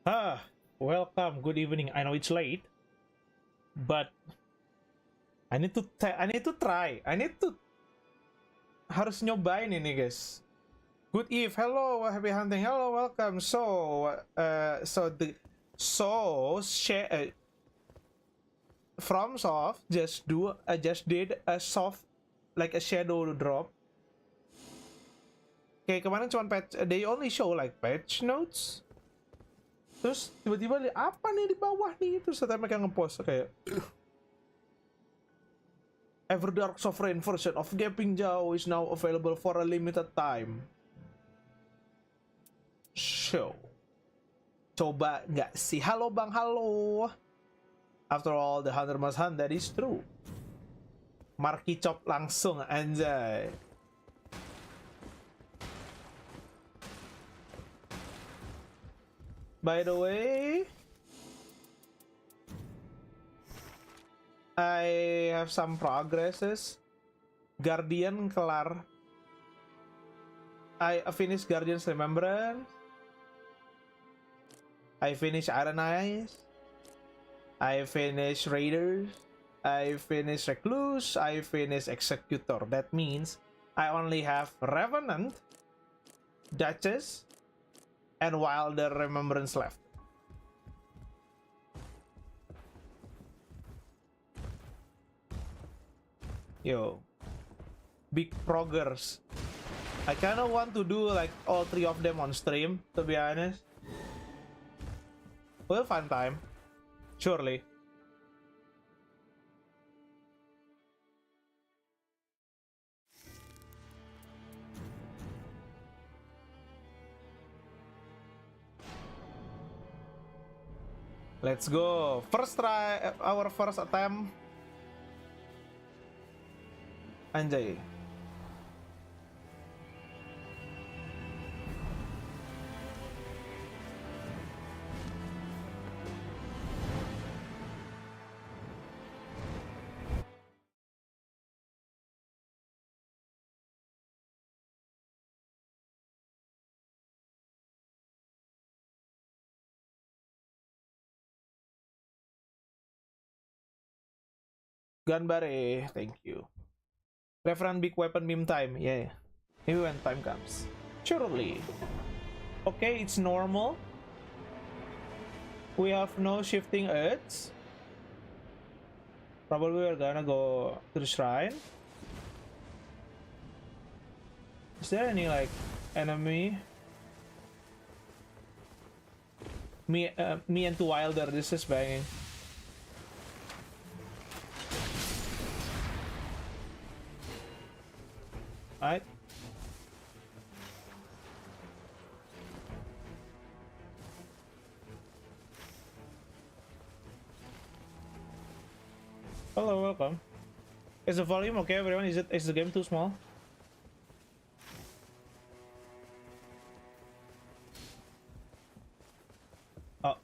Ah, welcome. Good evening. I know it's late, but I need to try. I need to harus nyobain ini, guys. Good eve. Hello, happy hunting. Hello, welcome. FromSoft just did a soft like a shadow drop. Kayak kemarin cuma patch, they only show like patch notes. Terus tiba-tiba apa nih di bawah nih? Terus ternyata mereka ngepost kayak Everdark Sovereign version of Gaping Jaw is now available for a limited time. Show. Coba nggak sih? Halo bang, halo. After all, the hunter must hunt, that is true. Marky Chop langsung, anjay. By the way, I have some progresses. Guardian kelar. I finished Guardian's Remembrance. I finished Iron Eyes. I finished Raiders. I finished Recluse. I finished Executor. That means I only have Revenant, Duchess, and Wilder Remembrance left. Yo, big progress. I kind of want to do like all three of them on stream, to be honest. We'll find time, surely. Let's go. First try, our first attempt. Anjay. Ganbare, thank you. Reference big weapon beam time, yeah. Maybe when time comes. Surely. Okay, it's normal. We have no shifting earths. Probably we're gonna go to the shrine. Is there any like enemy? Me and two Wilder, this is banging. Alright. Hello, welcome. Is the volume okay, everyone? Is the game too small? Oh.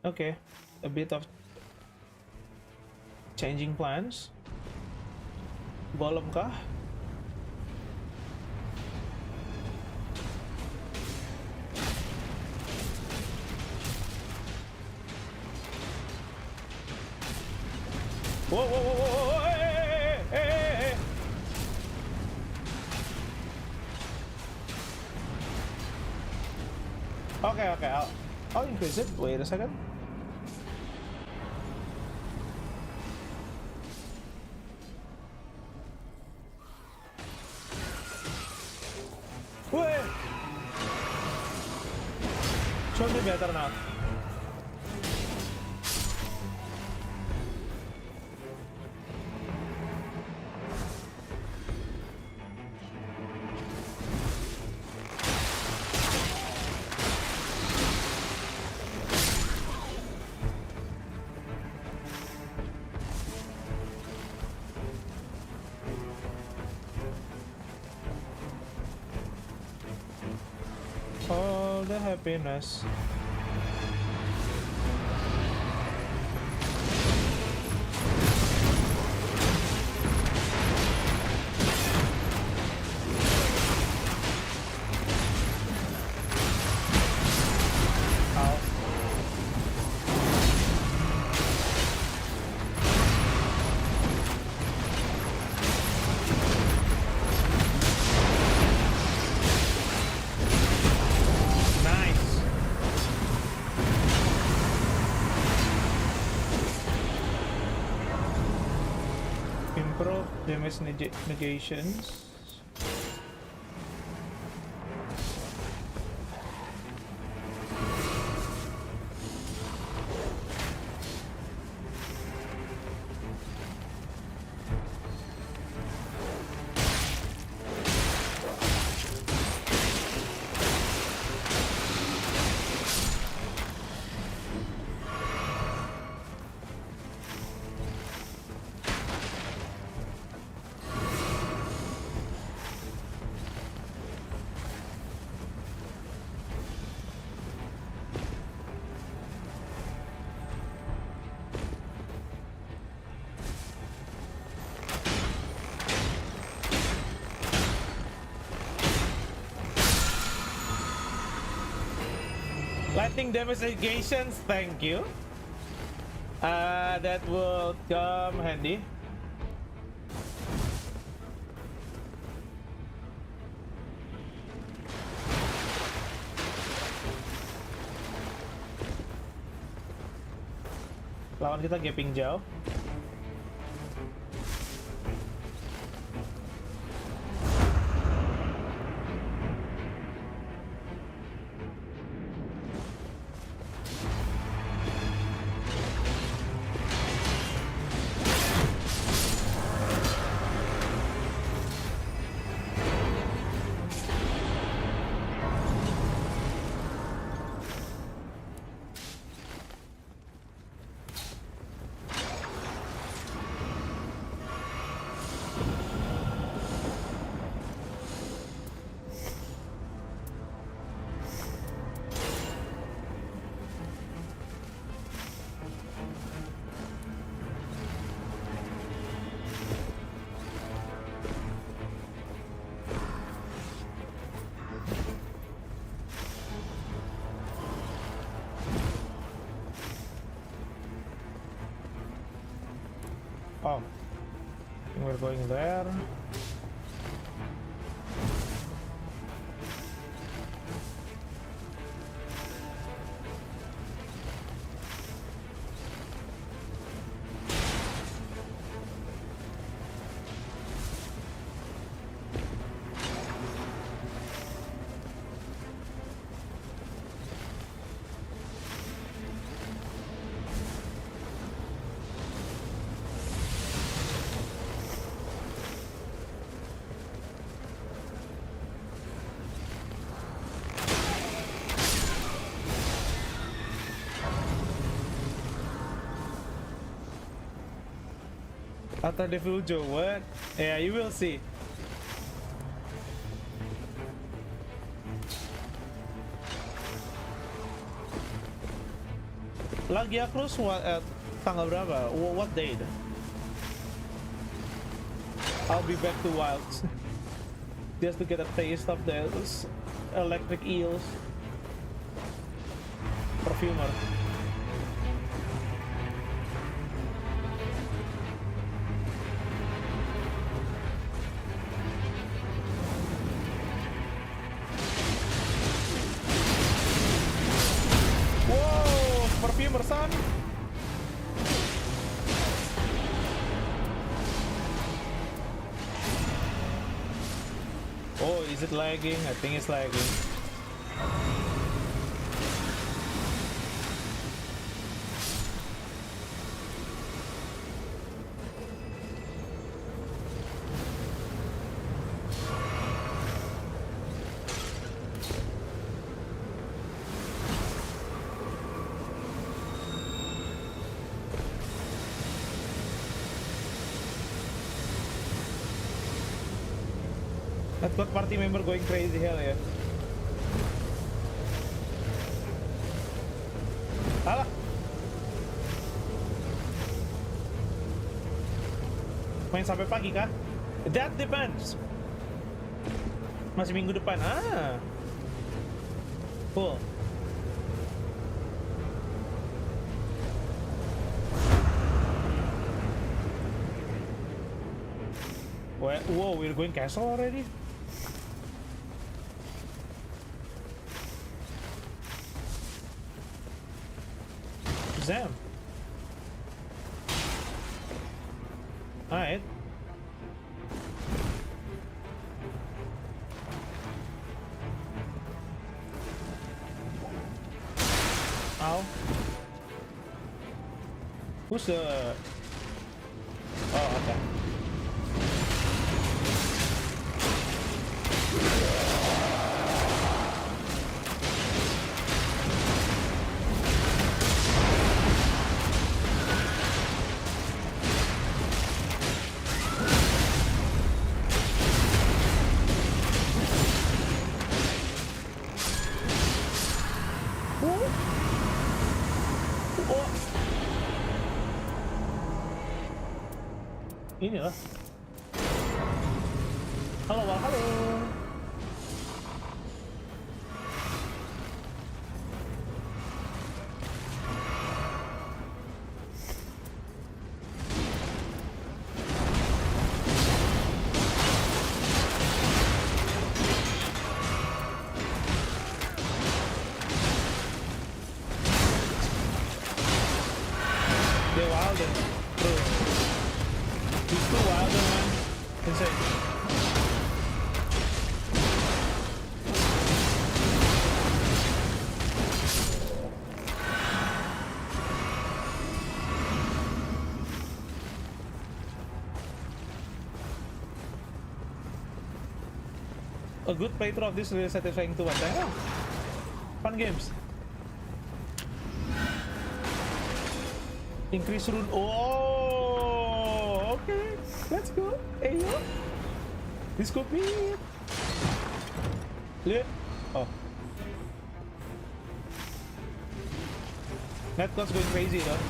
Okay. A bit of changing plans. Golem kah? Whoa, whoa, whoa, whoa, whoa, hey, hey, hey, hey. Okay, okay, I'll increase it. Wait a second. Wait. Should be better now. All the happiness. Damage negations. Lightning damage negations, thank you. That will come handy. Lawan kita gaping jauh. Oh, we're going there. After Deviljho, what? Yeah, you will see. Lagi cruise tanggal berapa? What date? I'll be back to Wilds just to get a taste of those electric eels. Perfumer. Son. Oh, is it lagging? I think it's lagging. That got party member going crazy, hell yeah. Alah. Main sampai pagi kah? That depends. Masih minggu depan. Ah. Cool. Whoa, we're going castle already? Damn. Alright. Ow. Who's the... Oh, okay. Ini lah. Halo, halo. Dia wild deh. Terus. Itu wild man. Insane. A good playthrough of this really satisfying to watch. I know. Fun games. Increase rune. Oh, okay. Let's go. Hey, yo. This could be it. Lihat. Oh. Netcons going crazy, though.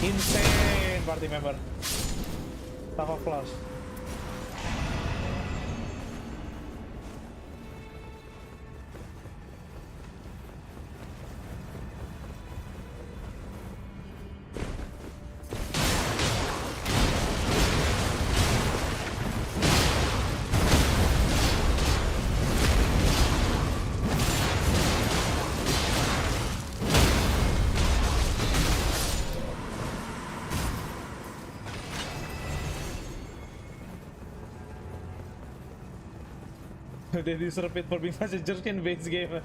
Insane party member. Taco Claus. They deserve it for being such a jerkin-based game.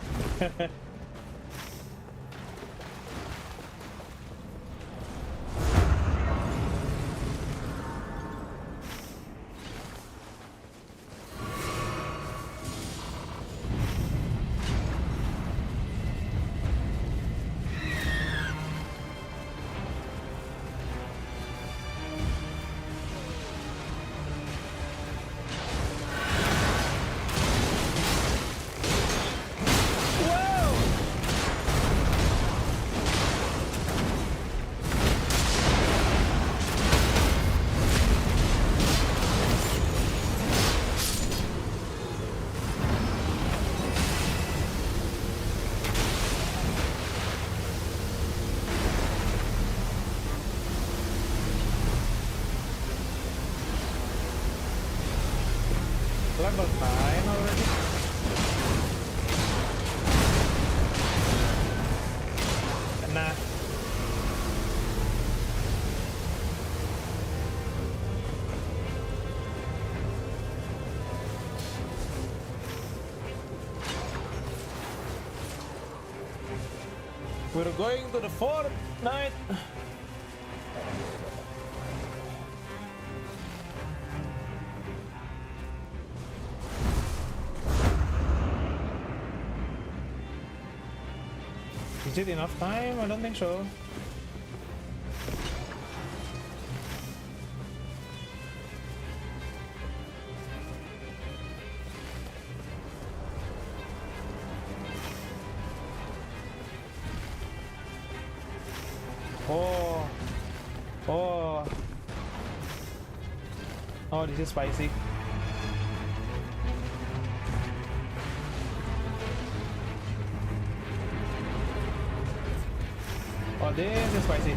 Level 9 already? Nah. We're going to the fourth night. Is it enough time? I don't think so. Oh. Oh. Oh, this is spicy. Oh, this is spicy.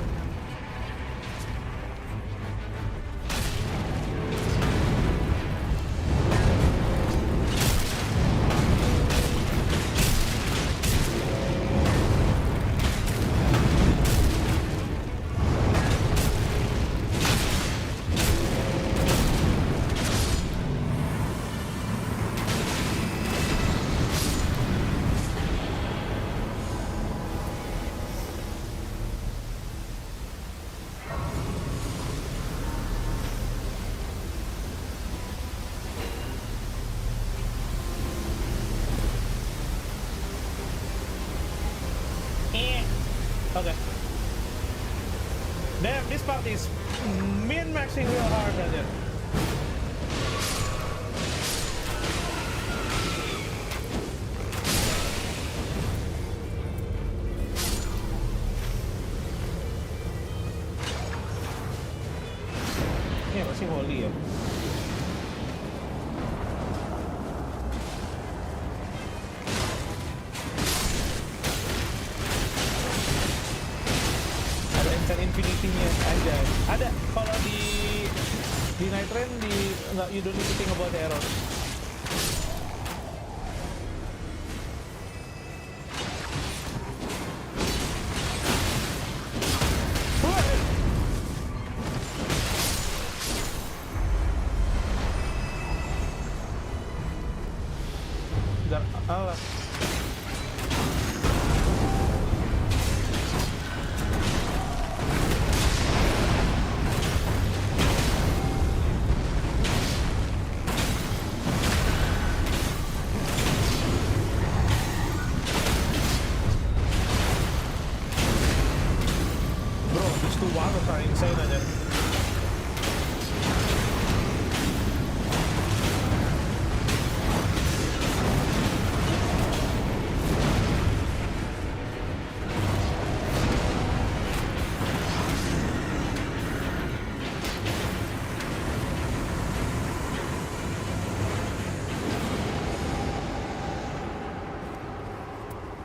Damn, this part is min-maxing real hard aja. Ini masih holy ya. Infinity-nya aja. Ada kalau di Night Rain nggak, you don't need to think about the error. Allah.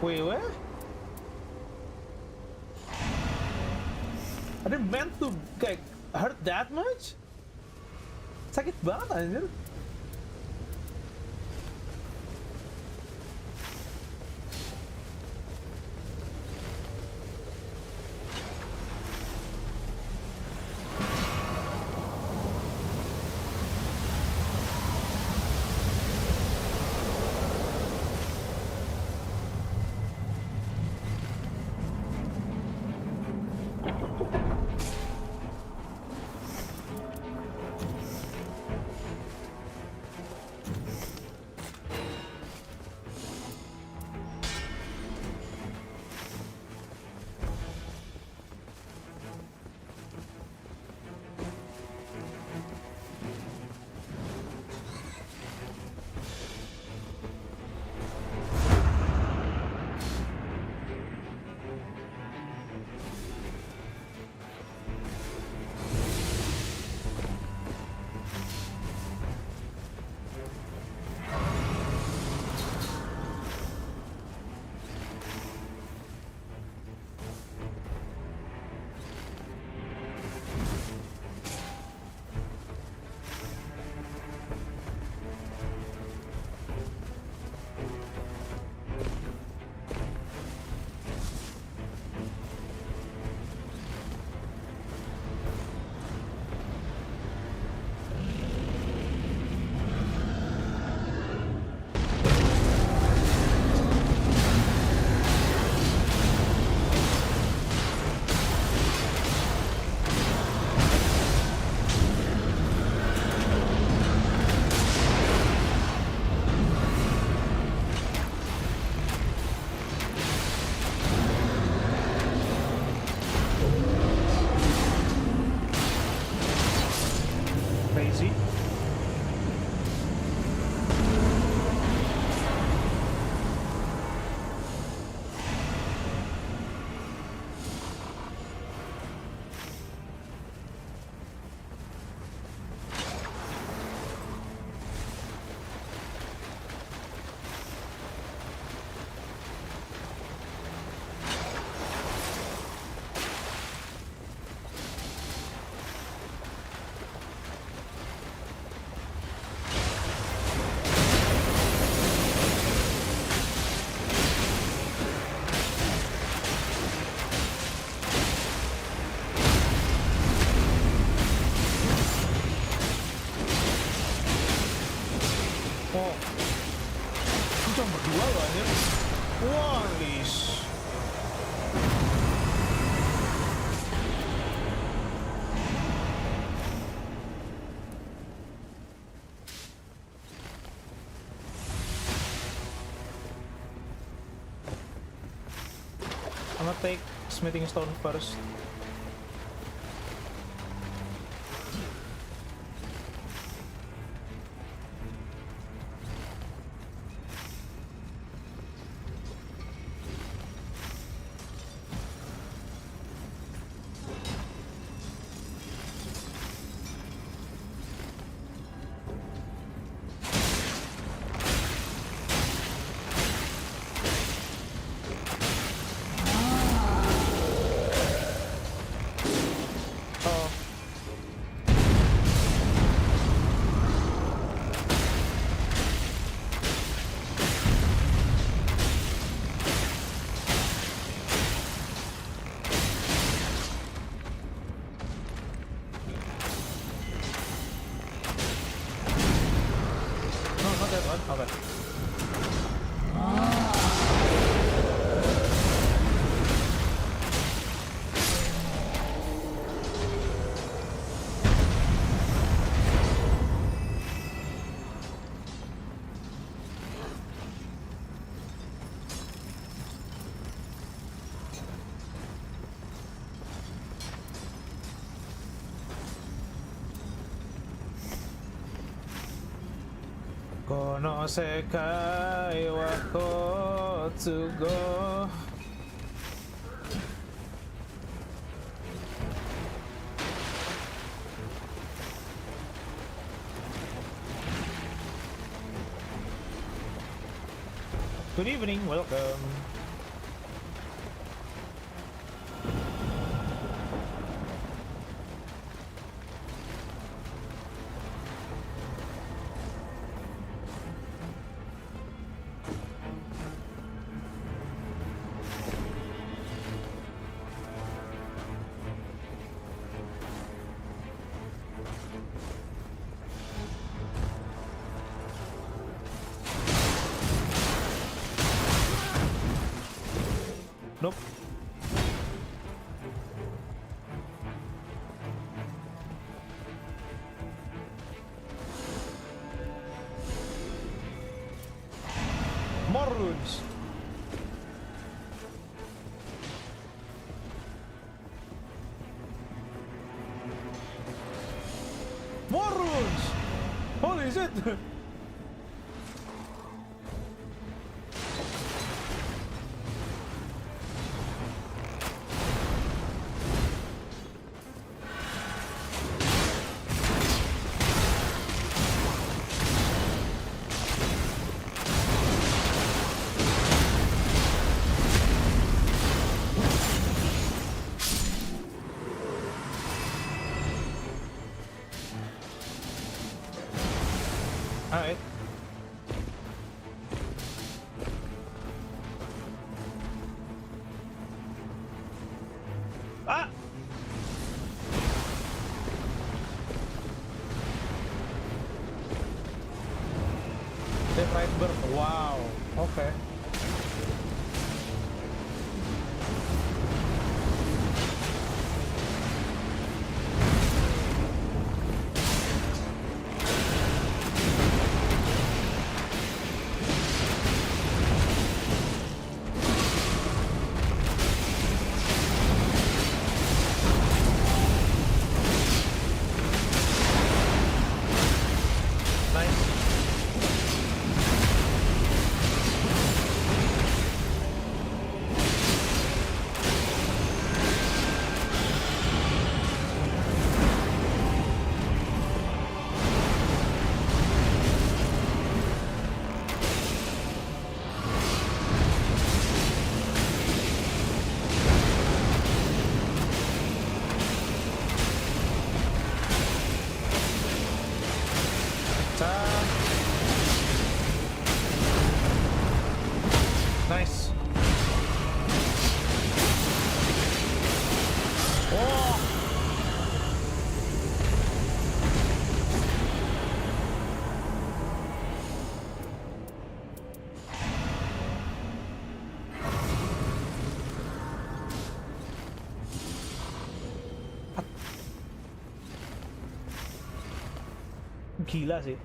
Wait, what? Are they meant to kayak hurt that much? Sakit banget anjir. I'm gonna take smithing stone first. Okay. Konosekai wa Kotsugo. Good evening, welcome. Nope. More runes. More runes. Holy shit. Alright. Ah! Left right burn. Wow. Okay. Nice. Oh. Gila sih.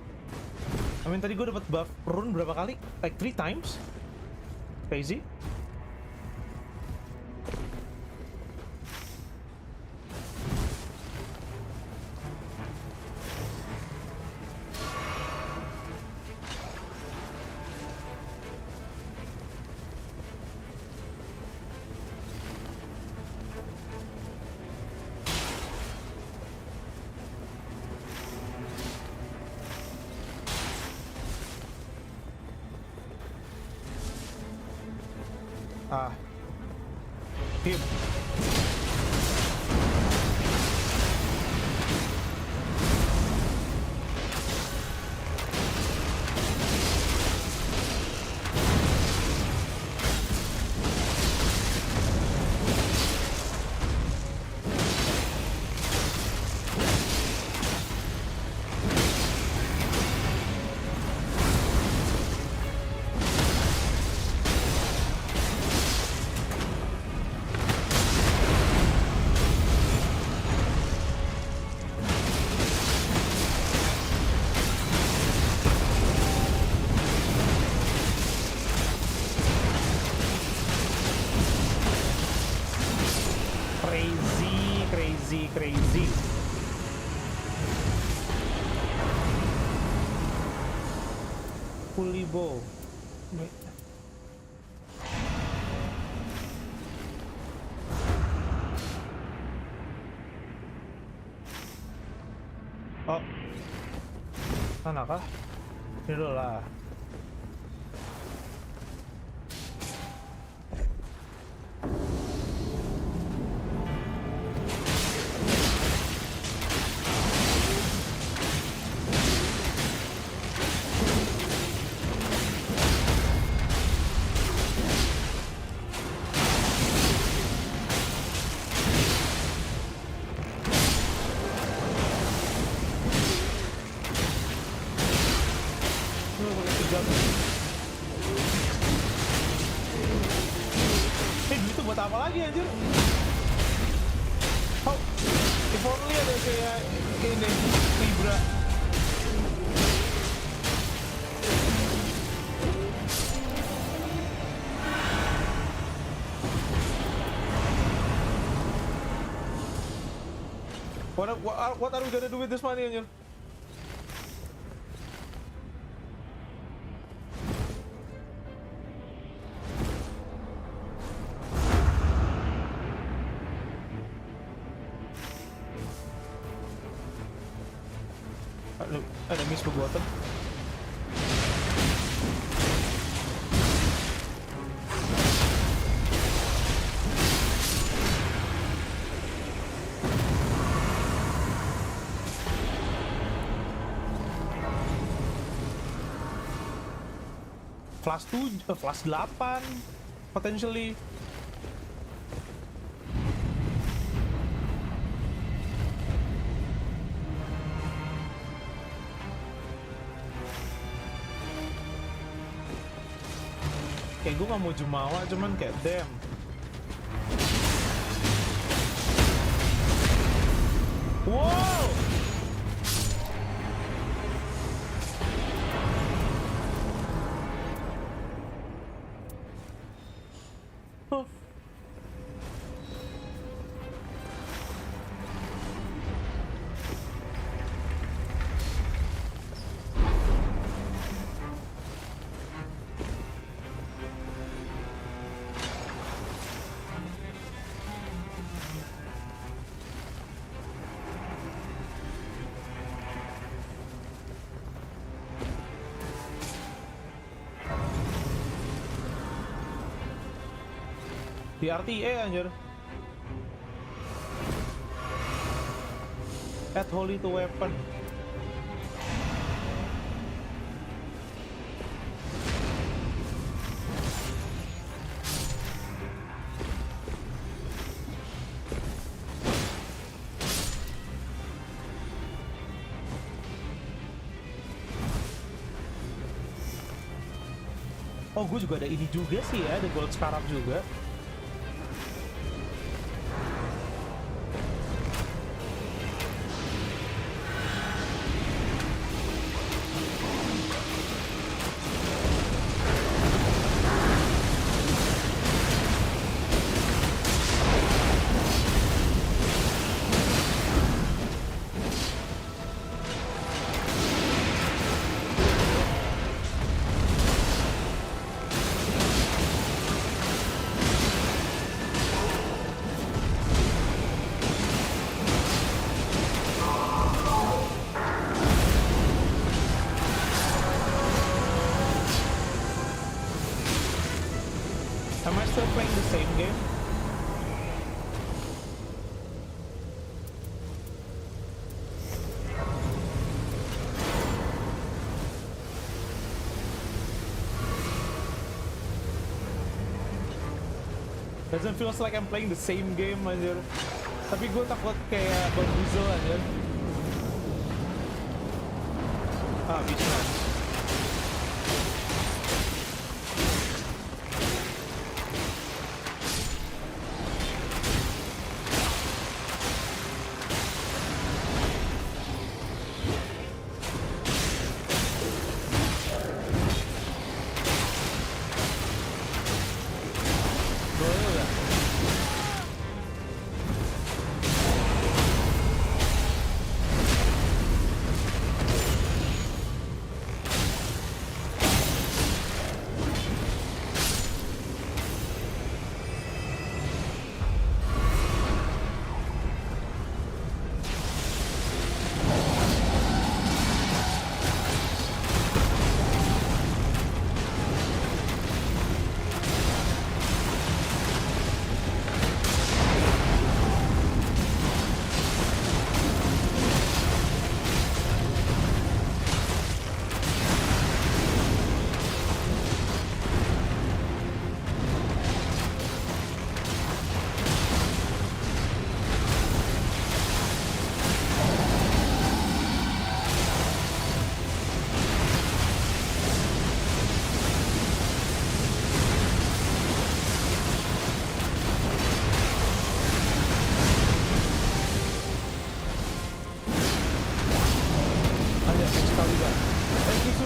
I mean, tadi gue dapat buff rune berapa kali? Like 3 times? Crazy. Ah. Here. crazy. Pulley bow. Oh, sana kah? Ini dulu lah. Itu buat apa lagi anjir? Oh, if only ada kayak ini Libra. What are we gonna do with this money anjir? Ada miss bottom. Flash 7, flash 8 potentially. Kayak gue gak mau jumawa, cuman kayak damn. Wow! Huh. Di RTA anjir. Add holy to weapon. Oh, gue juga ada ini juga sih ya, ada gold scarab juga. Am I still playing the same game? Doesn't feel like I'm playing the same game anjir. Tapi gue takut kayak bamboozle anjir. Ah, bisa.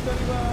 25.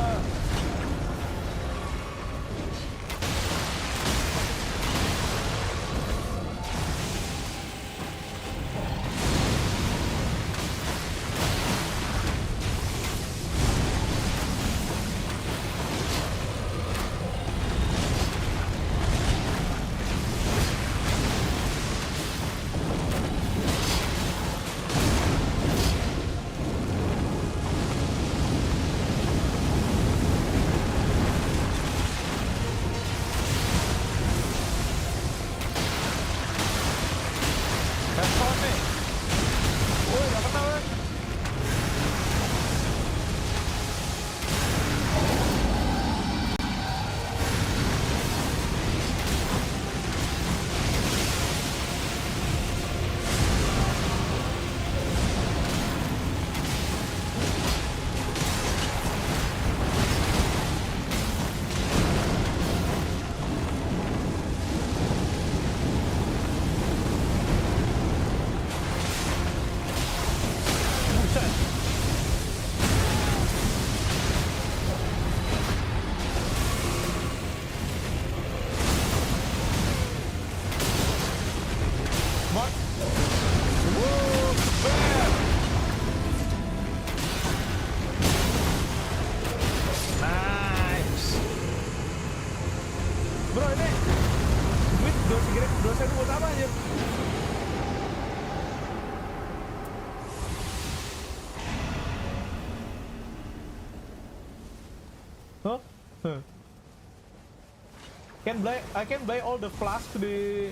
I can buy all the flask di,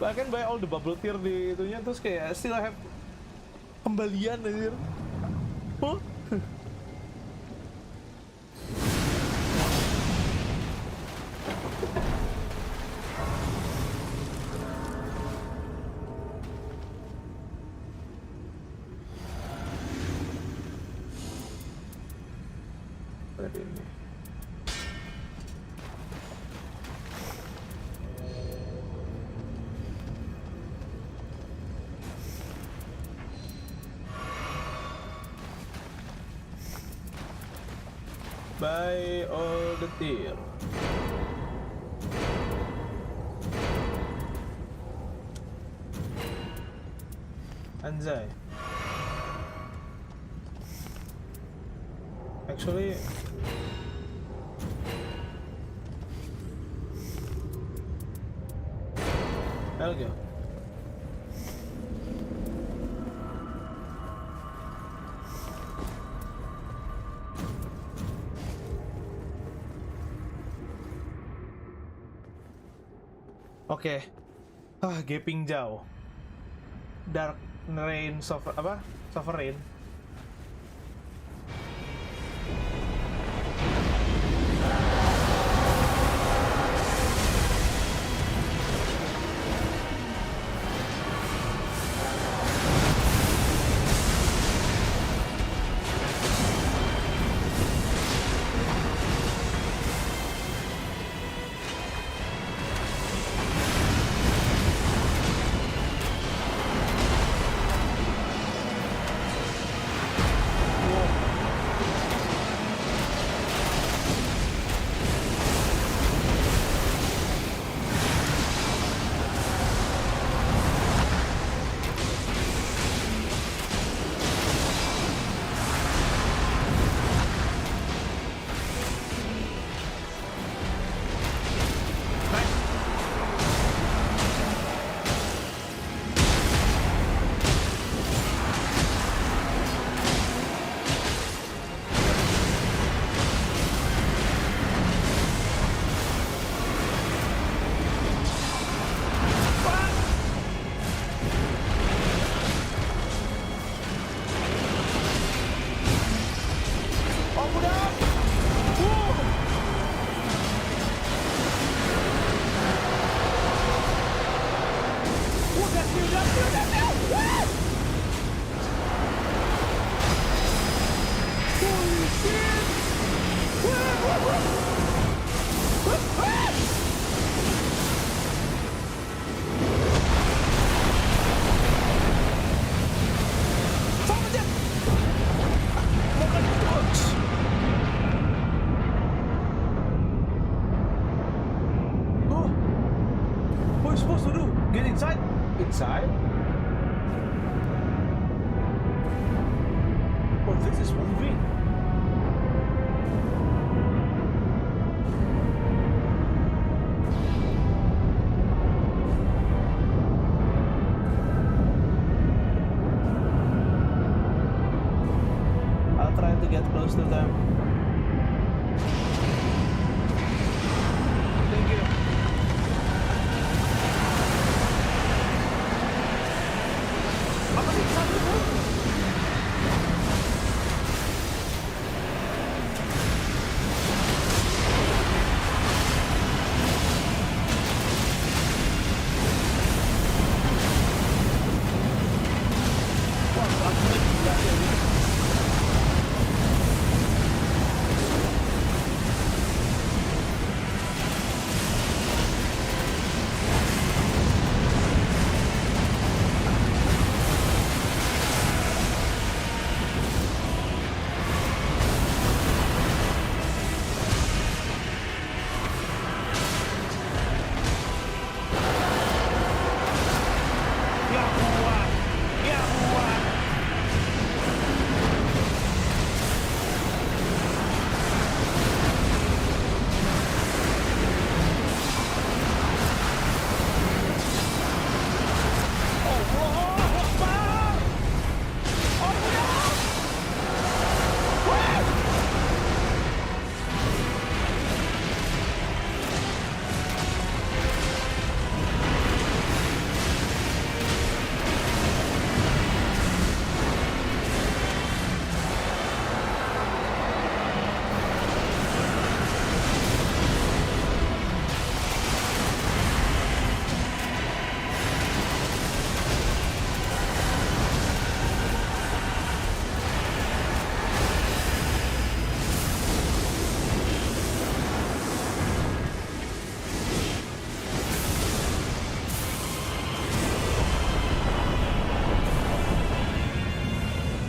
I can buy all the bubble tier di itunya, terus kayak still have kembalian anjir. Huh? Ini. Buy all the tier. Anjay. Actually, I'll go. Oke. Gaping jauh. Dark Rain Sovereign. this is moving. I'll try to get close to them. Thank you. Apa sih satu tuh? Wah, lagunya gila ya ini. Ya buah, ya buah. Allah Akbar. Allah. Wah.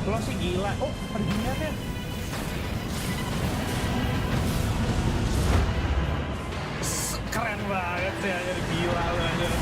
Lo sih gila. Oh, ada giniannya. Keren banget sih, anjir, gila lu anjir.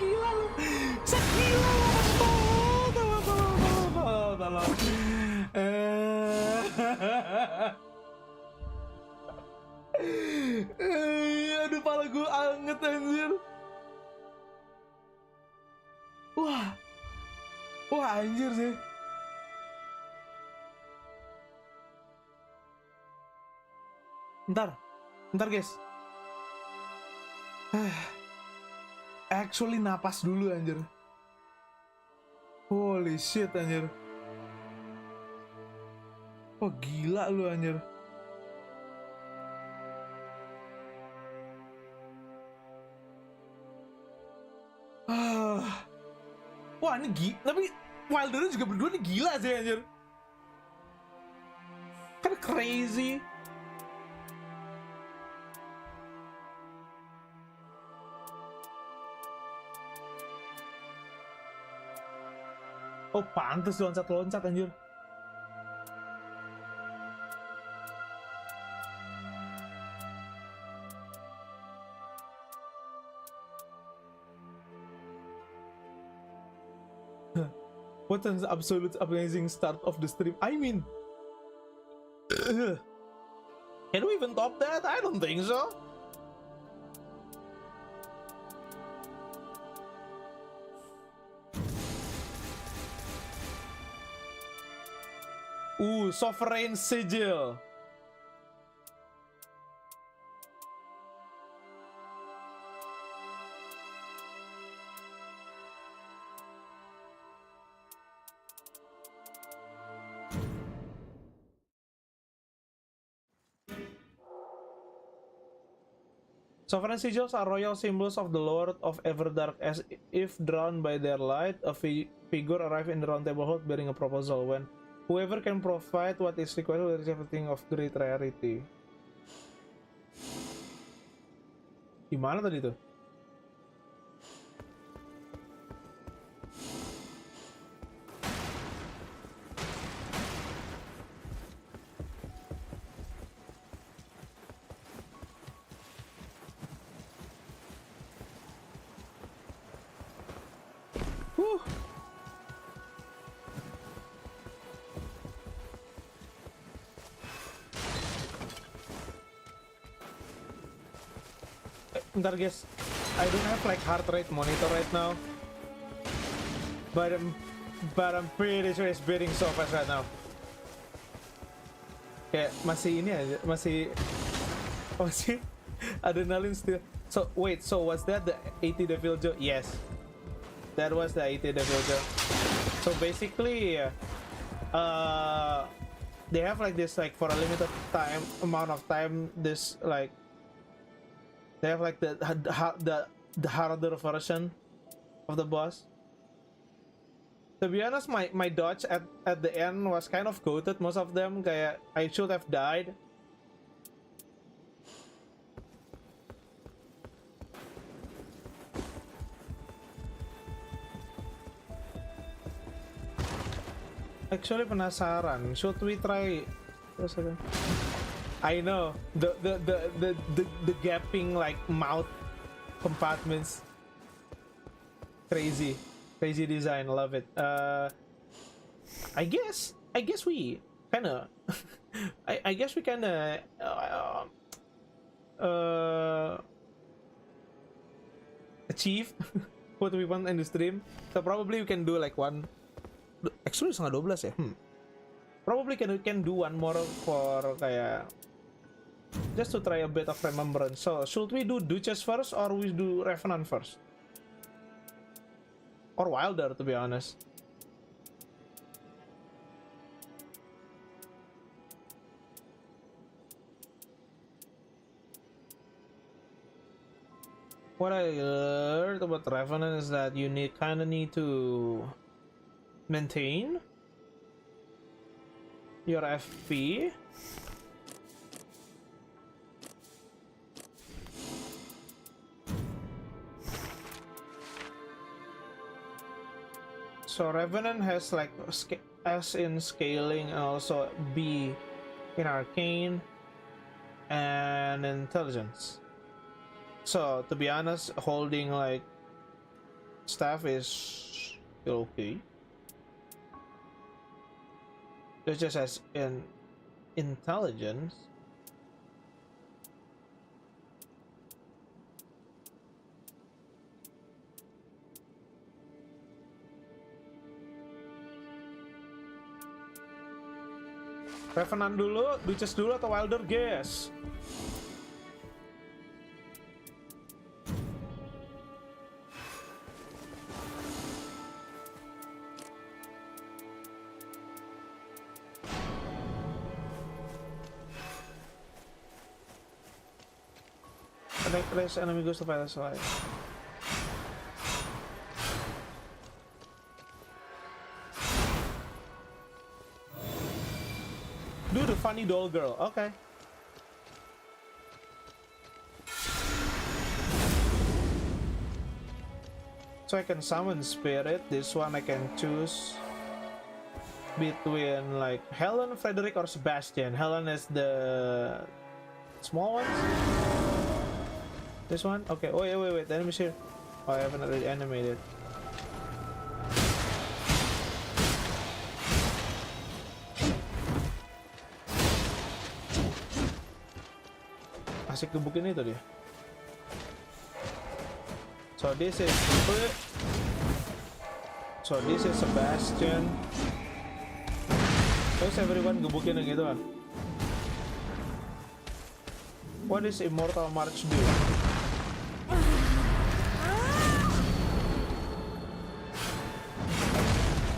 Gila lu. Segila lu. Tolong. Aduh, pala gue anget anjir. Wah. Wah, anjir sih. Bentar guys. Actually napas dulu anjir. Holy shit anjir. Wah, gila lu anjir. Wah ini tapi Wilder juga berdua nih gila sih anjir. Kan crazy. Oh pantes loncat-loncat anjir. What an absolute amazing start of the stream. I mean, can we even top that? I don't think so. Sovereign Sigil. Sovereign sigils are royal symbols of the Lord of Everdark. As if drawn by their light, a figure arrives in the round table hall bearing a proposal. When whoever can provide what is required will receive a thing of great rarity. Gimana tadi tuh? Bentar guys, I don't have like heart rate monitor right now, but I'm pretty sure it's beating so fast right now. Kayak masih ini aja, masih adrenaline still. So wait, so was that the 80 Deviljho? Yes, that was the 80 Deviljho. So basically, they have like this like for a limited amount of time. This like. They have like the harder version of the boss. To be honest, my dodge at the end was kind of goated. Most of them, kayak I should have died. Actually penasaran, should we try? I know the gapping like mouth compartments, crazy design, love it. I guess we kinda I guess we kinda achieve what we want in the stream. So probably we can do like one. Actually 11:30 ya. Probably we can do one more for kayak. Just to try a bit of remembrance. So, should we do Duchess first or we do Revenant first? Or Wilder, to be honest. What I learned about Revenant is that you kinda need to maintain your FP. So Revenant has like S in scaling and also B in arcane and intelligence. So to be honest, holding like staff is still okay. It just has in intelligence. Revenant dulu, Duchess dulu atau Wilder, guys? Raise enemy goes to fight us alive. funny doll girl. Okay. So I can summon spirit. This one I can choose between like Helen, Frederick, or Sebastian. Helen is the small ones. This one? Okay. Oh, wait. The enemy's here. Oh, I haven't already animated. Asik gebukin itu dia. So this is Sebastian. Terus everyone gebukin yang gitu kan. What is Immortal March do?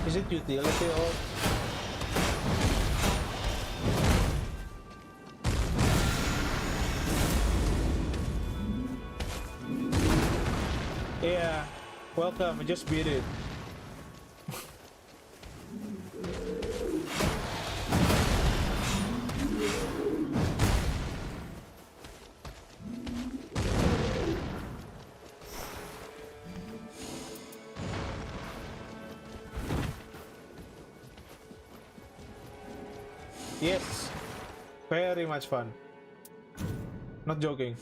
Is it utility or? Yeah, welcome, I just beat it. Yes, very much fun. Not joking.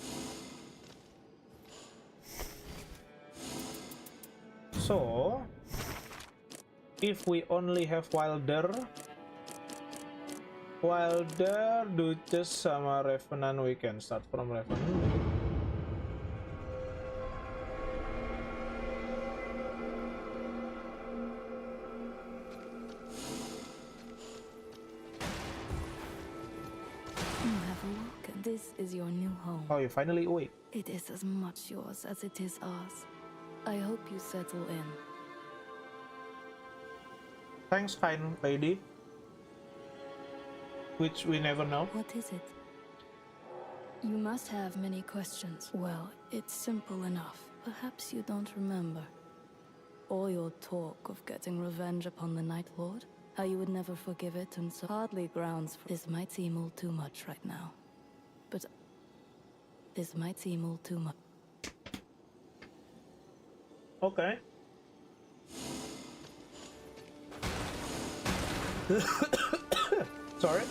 So, if we only have Wilder, Duchess sama Revenant, we can start from Revenant. Have a look. This is your new home. Oh, you finally awake. It is as much yours as it is ours. I hope you settle in. Thanks, kind lady. Which we never know. What is it? You must have many questions. Well, it's simple enough. Perhaps you don't remember. All your talk of getting revenge upon the Night Lord, how you would never forgive it, and so hardly grounds for... This might seem all too much right now. But... This might seem all too much. Okay. Sorry.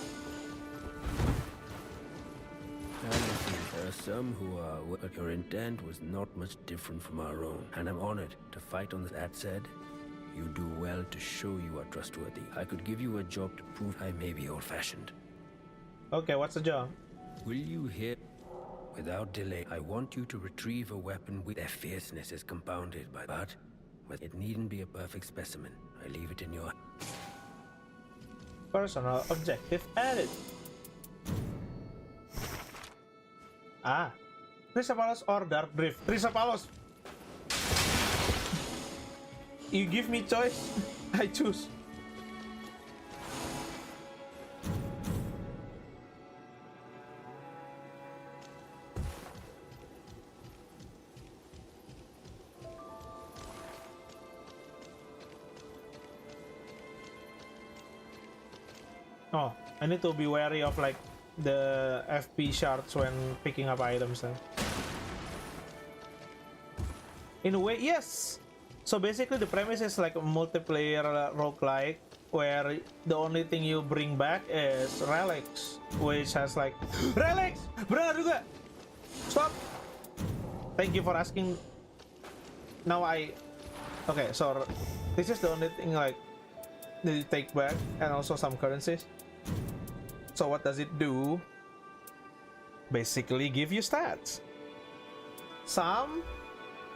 There are some who are, but your intent was not much different from our own, and I'm honored to fight on this. That said, you do well to show you are trustworthy. I could give you a job to prove I may be old-fashioned. Okay, what's the job? Will you hear? Without delay, I want you to retrieve a weapon with their fierceness is compounded by, but it needn't be a perfect specimen. I leave it in your... Personal objective added. Ah, Chrysopalos or Dark Drift? Chrysopalos. You give me choice, I choose. Oh, I need to be wary of like the FP shards when picking up items then. In a way, yes! So basically the premise is like a multiplayer roguelike where the only thing you bring back is relics, which has like... Relics! Benar juga! Stop! Thank you for asking. Now okay, so this is the only thing like that you take back, and also some currencies. So what does it do? Basically give you stats. Some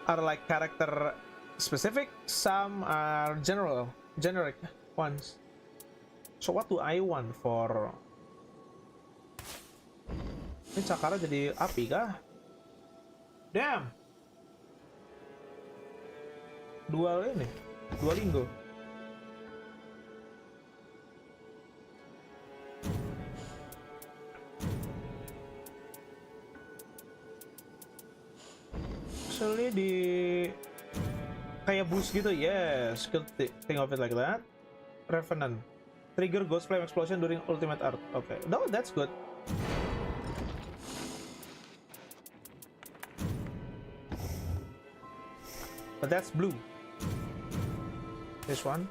are like character specific, some are generic ones. So what do I want for... Ini Cakara jadi api kah? Damn! Dual ini, Duolingo. Actually di kayak boost gitu, yes, could think of it like that. Revenant. Trigger Ghost Flame Explosion during Ultimate Art. Okay, no, that's good. But that's blue. This one.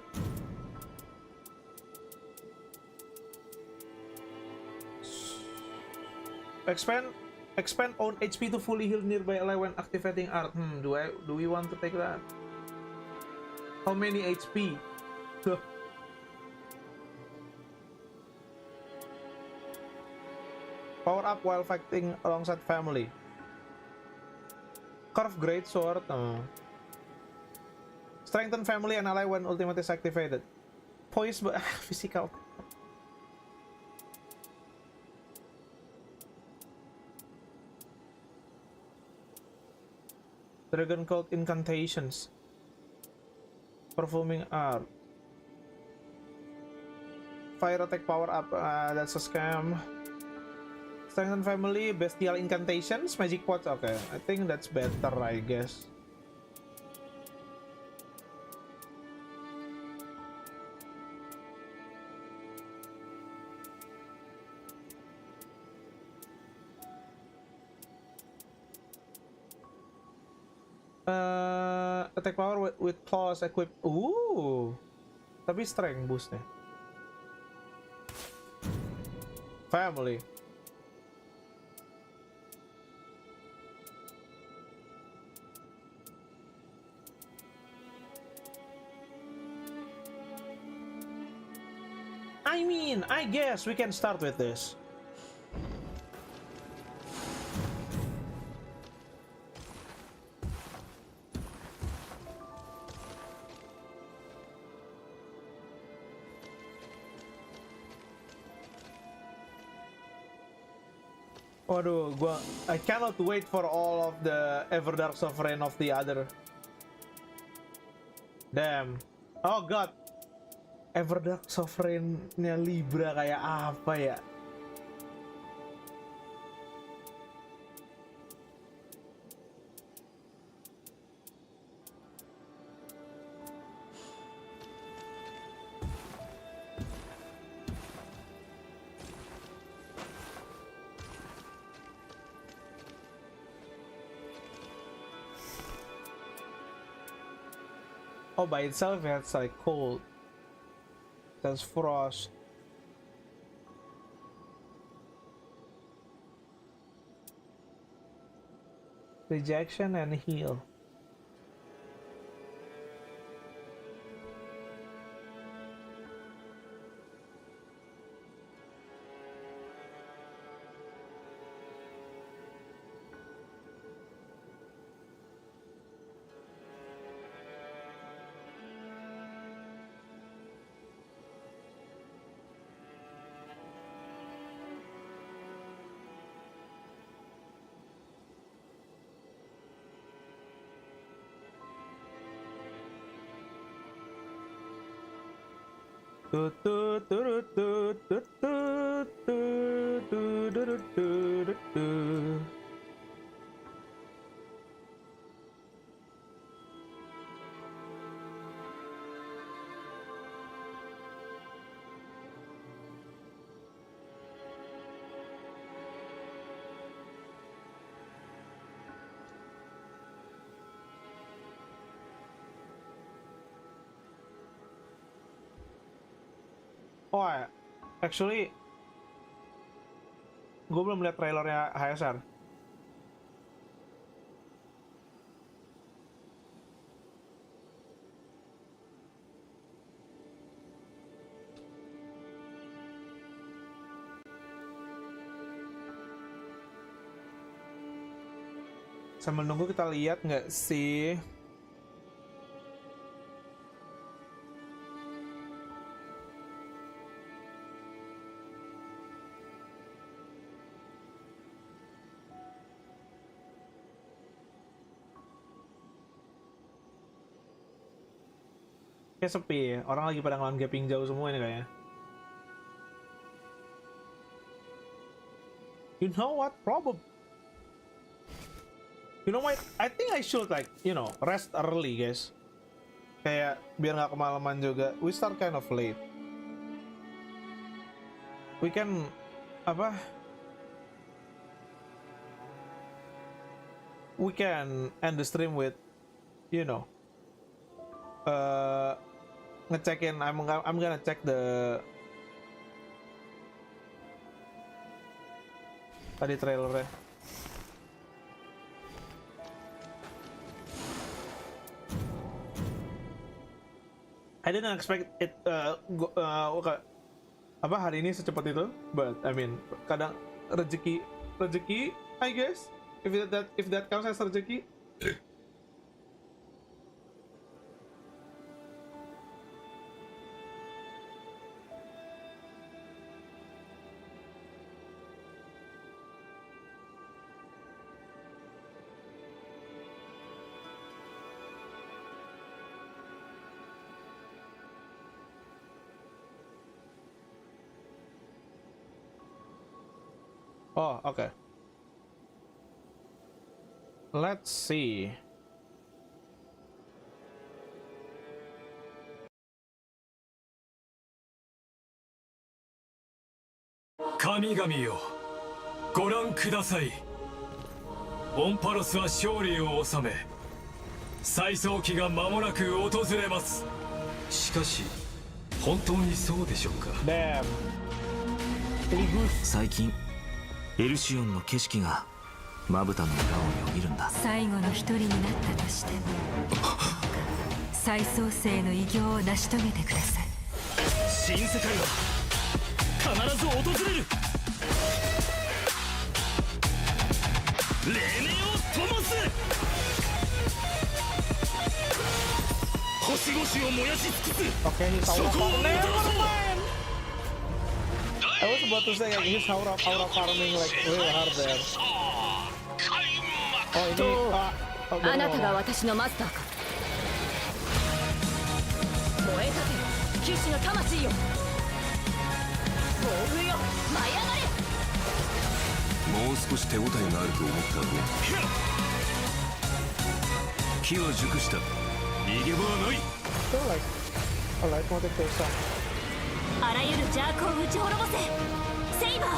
Expand own HP to fully heal nearby ally when activating art. Do we want to take that? How many HP? Power up while fighting alongside family. Carve Greatsword. Strengthen family and ally when ultimate is activated. Poise physical. Dragon Cult Incantations. Performing Art. Fire attack power up. That's a scam. Strengthen family. Bestial Incantations. Magic Pots. Okay, I think that's better, I guess. Attack power with claws equipped. Ooh, tapi strength boostnya. Family. I guess we can start with this. Waduh, I cannot wait for all of the Everdark Sovereign of the other. Damn. Oh god. Everdark Sovereign-nya Libra kayak apa ya? Oh, by itself it's like cold. That's frost. Rejection and heal. Oh, actually, gue belum lihat trailernya HSR. Sambil nunggu kita lihat nggak sih? Kayak sepi ya, orang lagi pada ngelawan gaping jauh semua ini kayaknya. You know what? Problem. You know what? I think I should like, rest early, guys. Kayak biar nggak kemalaman juga. We start kind of late. we can apa? We can end the stream with, you know, ngecekin. I'm gonna check the tadi trailernya. I didn't expect it apa hari ini secepat itu, but I mean kadang rezeki I guess, if that counts as rezeki. Oh, okay. Let's see. Kami々よ、ご覧ください。オンパロスは勝利を収め、再創期が間もなく訪れます。しかし、本当にそうでしょうか。Damn. 最近エルシオンの景色がまぶたの裏をよぎるんだ。最後の一人になったとしても再創生の偉業を成し遂げてください。新世界は必ず訪れる。黎明を灯す。星々を燃やし尽くす。 Okay, he's aura farming. Never mind. I was about to say like he's aura farming like really hard there. Oh, ini あなたが私のマスターか。燃え立てよ、騎士の魂よ。暴風よ、舞い上がれ。もう少し手応えがあると思ったの。機は熟した。逃げ場はない。 So like a light motive person. あらゆる邪悪を打ち滅ぼせ。セイバー。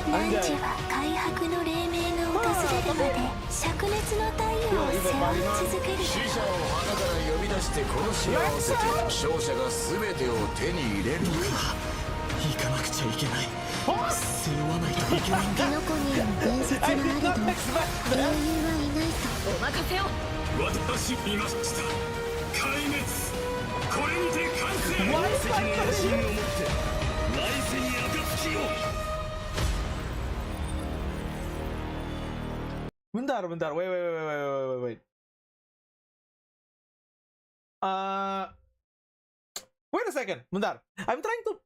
何汝は開白の黎明が訪れるまで灼熱の太陽を背負い続ける。死者を花から呼び出して殺し合わせて勝者が全てを手に入れるのか。行かなくちゃいけない。背負わないといけないんだ。キノコに伝説はあれど英雄はいないと。お任せを。私見ました。壊滅。これにて完成。責の野心をもって来世に暁を。 Bentar, wait. Wait a second, bentar. I'm trying to,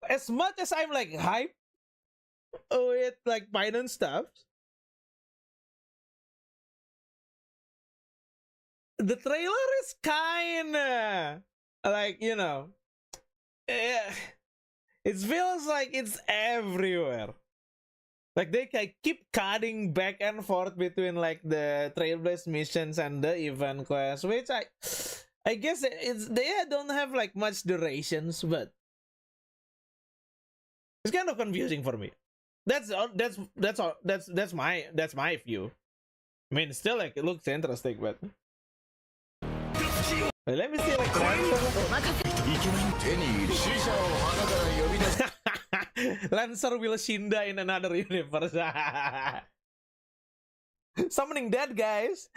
as much as I'm like hype with like Binance stuff, the trailer is kinda like, you know, it feels like it's everywhere. Like they keep cutting back and forth between like the Trailblaze missions and the event quest, which I guess they don't have like much durations, but it's kind of confusing for me. That's my view. I mean, still like it looks interesting, but let me see like Lancer will Shinda in another universe. Summoning dead guys.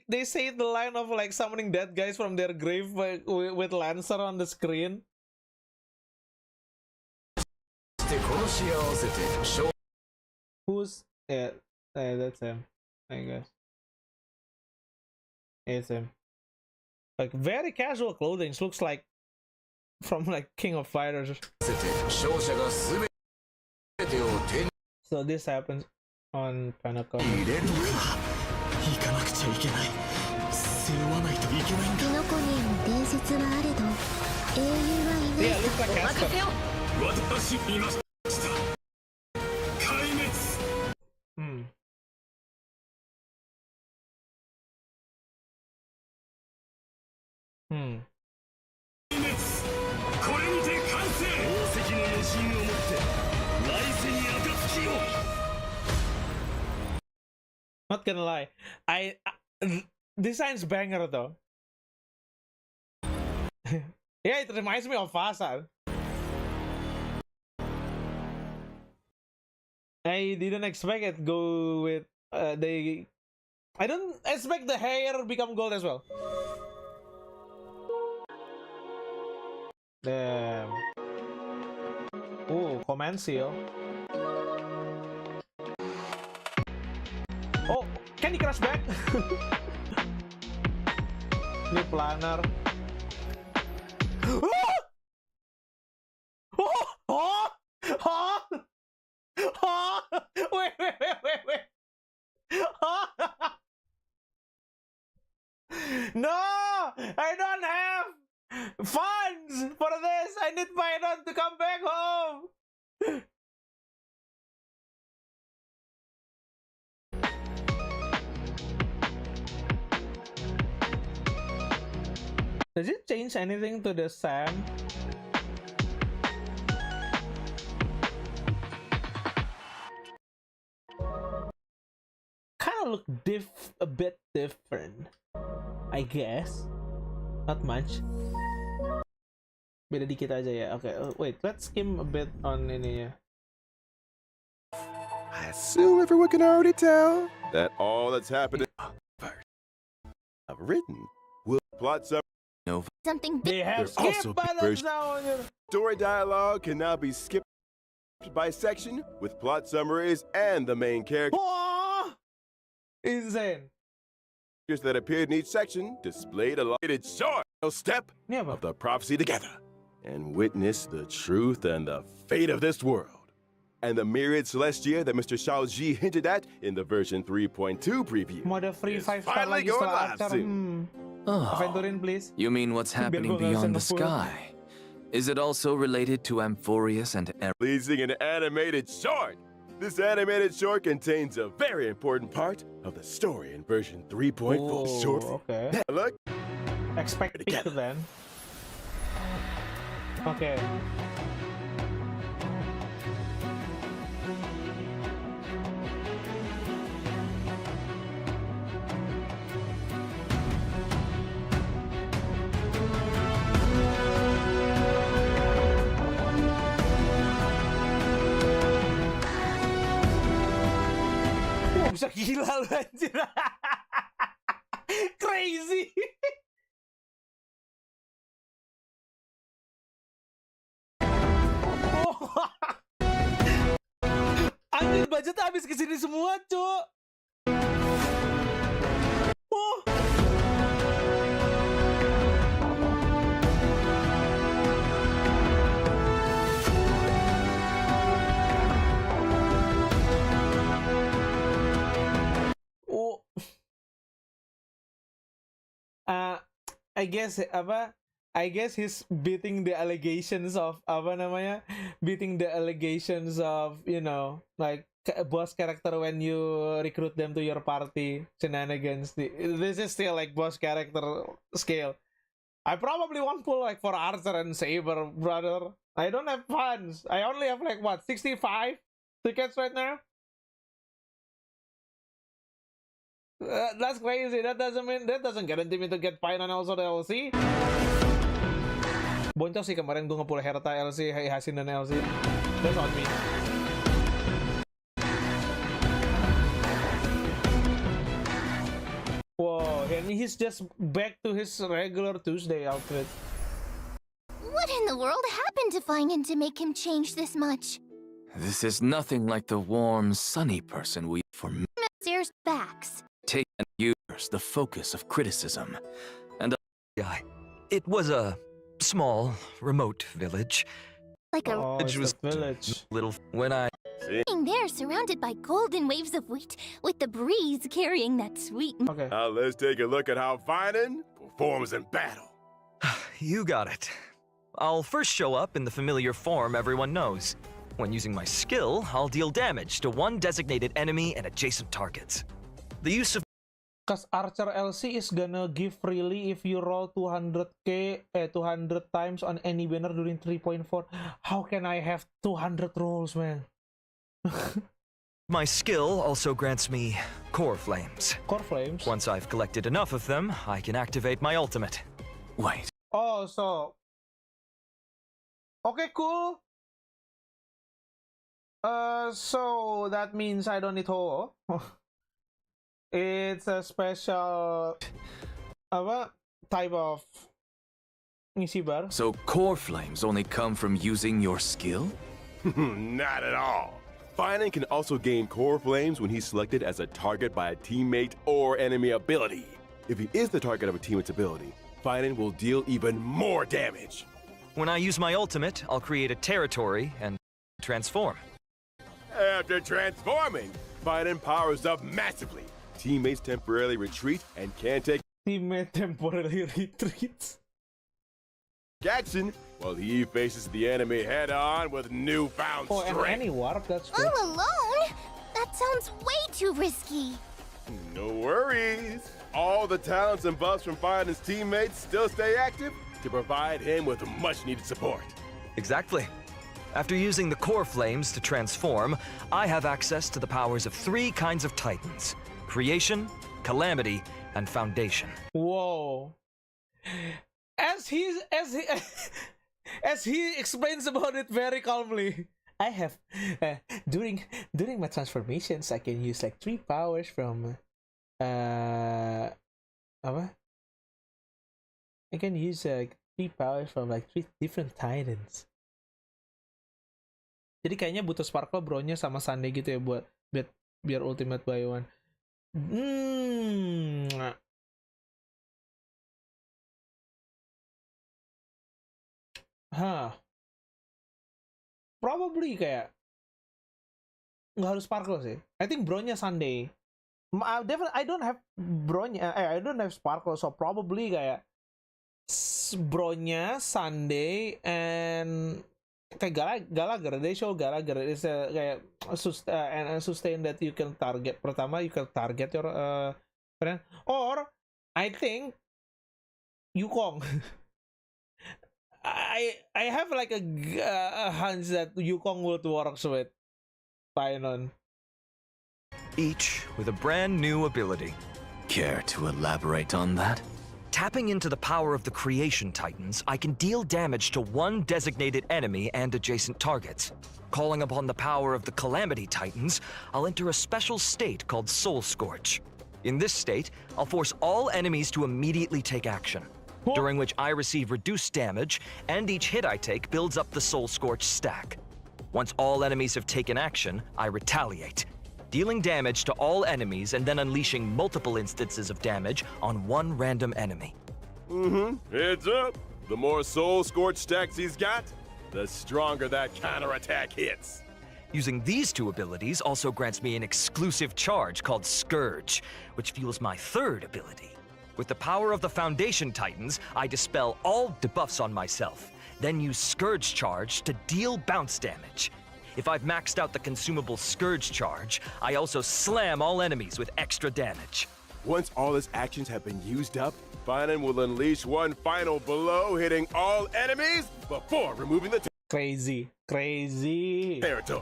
They say the line of like summoning dead guys from their grave with Lancer on the screen. Who's that's him, I guess. It's him. Like very casual clothing, looks like from like King of Fighters. So this happens on Pinnacle. 行かなくちゃいけない。背負わないといけないんだ。キノコに伝説はあれど英雄はいない Yeah, it looks like お任 Casper. せを。私見ました。Not gonna lie, design's banger though. Yeah, it reminds me of Fasal. I didn't expect it go with they. I don't expect the hair become gold as well. Damn. Oh, command seal. Oh, Candy Crush back. New planner. Oh! Oh! Oh! Oh! Oh! Wait. Oh! No! I don't have funds for this! I need Python to come back home! Does it change anything to the Sam? Kind of look a bit different, I guess. Not much. Beda dikit aja ya. Okay, wait, let's skim a bit on ini ya. I assume everyone can already tell that all that's happening I've written will plot some Something They have There's skip also buttons version- now on your... story dialogue can now be skipped by section with plot summaries and the main characters Oh! Insane. that appeared in each section displayed along its short step Ini of apa? the prophecy together and witness the truth and the fate of this world. And the myriad celestia that Mr. Shaoji hinted at in the version 3.2 preview. Mode free is 5 star finally lagi going setelah live Archer. soon. Aventurin please. You mean what's happening gua nggak beyond the bisa nge-full. sky? Is it also related to Amphorius and Releasing an animated short. This animated short contains a very important part of the story in version 3.4 short. Okay. Look, Expect peak then. Okay. Wah, bisa gila lu anjir. Crazy. Oh. Anjir, budgetnya habis ke sini semua, Cuk. Oh. Oh. I guess he's beating the allegations of you know, like boss character when you recruit them to your party shenanigans. This is still like boss character scale. I probably won't pull like for Archer and Saber, brother. I don't have funds. I only have like what, 65 tickets right now. That's crazy. That doesn't guarantee me to get Fine and also the LC. Boncos sih kemarin gue nge-pull Herta LC, Hasin dan LC. That's on me. Whoa, and he's just back to his regular Tuesday outfit. What in the world happened to Fine to make him change this much? This is nothing like the warm, sunny person we for There's backs. take users the focus of criticism. And Yeah, it was a small, remote village. Like a Oh, it's was the village. Little when I thing there surrounded by golden waves of wheat, with the breeze carrying that sweet. Okay. now let's take a look at how Finan performs in battle. You got it. I'll first show up in the familiar form everyone knows. When using my skill, I'll deal damage to one designated enemy and adjacent targets. The use of Cause Archer LC is gonna give freely if you roll 200k 200 times on any winner during 3.4. How can I have 200 rolls, man? My skill also grants me core flames. Core flames. Once I've collected enough of them, I can activate my ultimate. Wait. Oh, so okay, cool. So that means I don't need Ho. It's a special type of isi bar. So core flames only come from using your skill? Not at all. Finan can also gain core flames when he's selected as a target by a teammate or enemy ability. If he is the target of a teammate's ability, Finan will deal even more damage. When I use my ultimate, I'll create a territory and transform. After transforming, Finan powers up massively. Teammates temporarily retreat and can't take Teammate temporarily retreats. action while he faces the enemy head-on with newfound Oh, and strength. any warp, that's good. All alone? That sounds way too risky. No worries. All the talents and buffs from Finan's teammates still stay active to provide him with much-needed support. Exactly. After using the core flames to transform, I have access to the powers of 3 kinds of titans: creation, calamity, and foundation. Whoa. As he explains about it very calmly. I have during my transformations I can use like 3 powers from apa? I can use 3 powers from like 3 different titans. Jadi kayaknya butuh Sparkle Bro-nya sama Sunday gitu ya buat biar ultimate buy one. Probably kayak nggak harus Sparkle sih. I think Bro-nya Sunday. Definitely I don't have Bro-nya. I don't have Sparkle, so probably kayak Bro-nya Sunday and kayak Gallagher. They show Gallagher is kayak sustain that you can target. Pertama you can target your friend, or I think Yukong. I have like a hunch that Yukong would work with Finan. Each with a brand new ability. Care to elaborate on that? Tapping into the power of the Creation Titans, I can deal damage to one designated enemy and adjacent targets. Calling upon the power of the Calamity Titans, I'll enter a special state called Soul Scorch. In this state, I'll force all enemies to immediately take action, during which I receive reduced damage, and each hit I take builds up the Soul Scorch stack. Once all enemies have taken action, I retaliate, dealing damage to all enemies and then unleashing multiple instances of damage on one random enemy. Heads up. The more Soul Scorch stacks he's got, the stronger that counterattack hits. Using these 2 abilities also grants me an exclusive charge called Scourge, which fuels my 3rd ability. With the power of the Foundation Titans, I dispel all debuffs on myself, then use Scourge Charge to deal bounce damage. If I've maxed out the consumable Scourge Charge, I also slam all enemies with extra damage. Once all his actions have been used up, Finan will unleash one final blow, hitting all enemies before removing the Crazy. territory.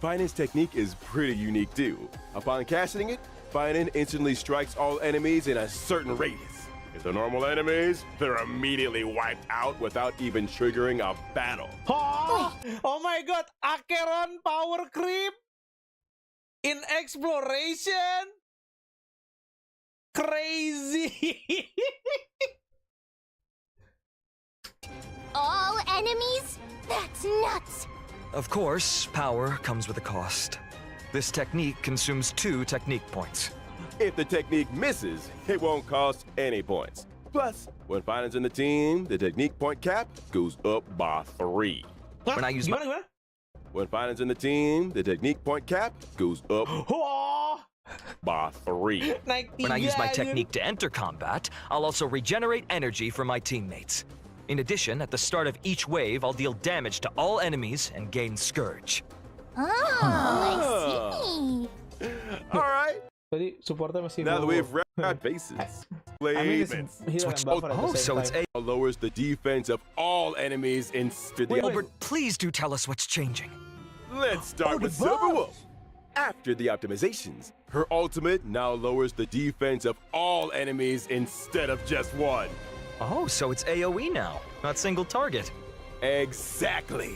Finan's technique is pretty unique too. Upon casting it, Finan instantly strikes all enemies in a certain radius. If they're normal enemies, they're immediately wiped out without even triggering a battle. Oh my god, Acheron power creep in exploration? Crazy. All enemies? That's nuts. Of course, power comes with a cost. This technique consumes 2 technique points. If the technique misses, it won't cost any points. Plus, when Finan's in the team, the technique point cap goes up by 3. When I use When Finan's in the team, the technique point cap goes up by 3. When I use my technique to enter combat, I'll also regenerate energy for my teammates. In addition, at the start of each wave, I'll deal damage to all enemies and gain Scourge. I see. All right. Now that we've read bases, so it's a lowers the defense of all enemies in Albert, please do tell us what's changing. Let's start with Silver Wolf. After the optimizations, her ultimate now lowers the defense of all enemies instead of just one. Oh, so it's AoE now, not single target. Exactly.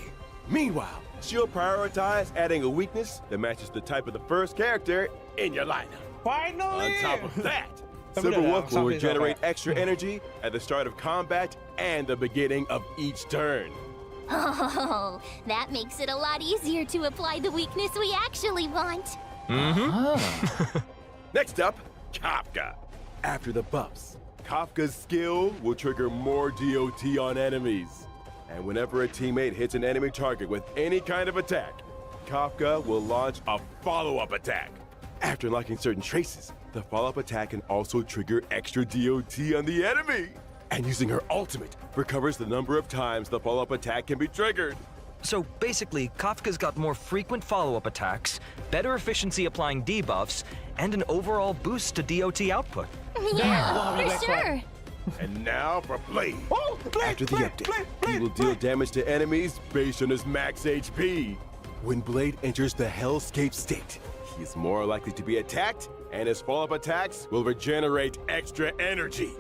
Meanwhile, she'll prioritize adding a weakness that matches the type of the first character in your lineup. Finally! On top of that, Silver Wolf will regenerate extra energy at the start of combat and the beginning of each turn. Oh, that makes it a lot easier to apply the weakness we actually want. Next up, Kafka. After the buffs, Kafka's skill will trigger more DOT on enemies. And whenever a teammate hits an enemy target with any kind of attack, Kafka will launch a follow-up attack. After unlocking certain traces, the follow-up attack can also trigger extra DOT on the enemy. And using her ultimate recovers the number of times the follow-up attack can be triggered. So basically, Kafka's got more frequent follow-up attacks, better efficiency applying debuffs, and an overall boost to DOT output. Yeah, for sure. And now for Blade. Oh, Blade, After the update, he will deal damage to enemies based on his max HP. When Blade enters the Hellscape state, he is more likely to be attacked, and his follow-up attacks will regenerate extra energy.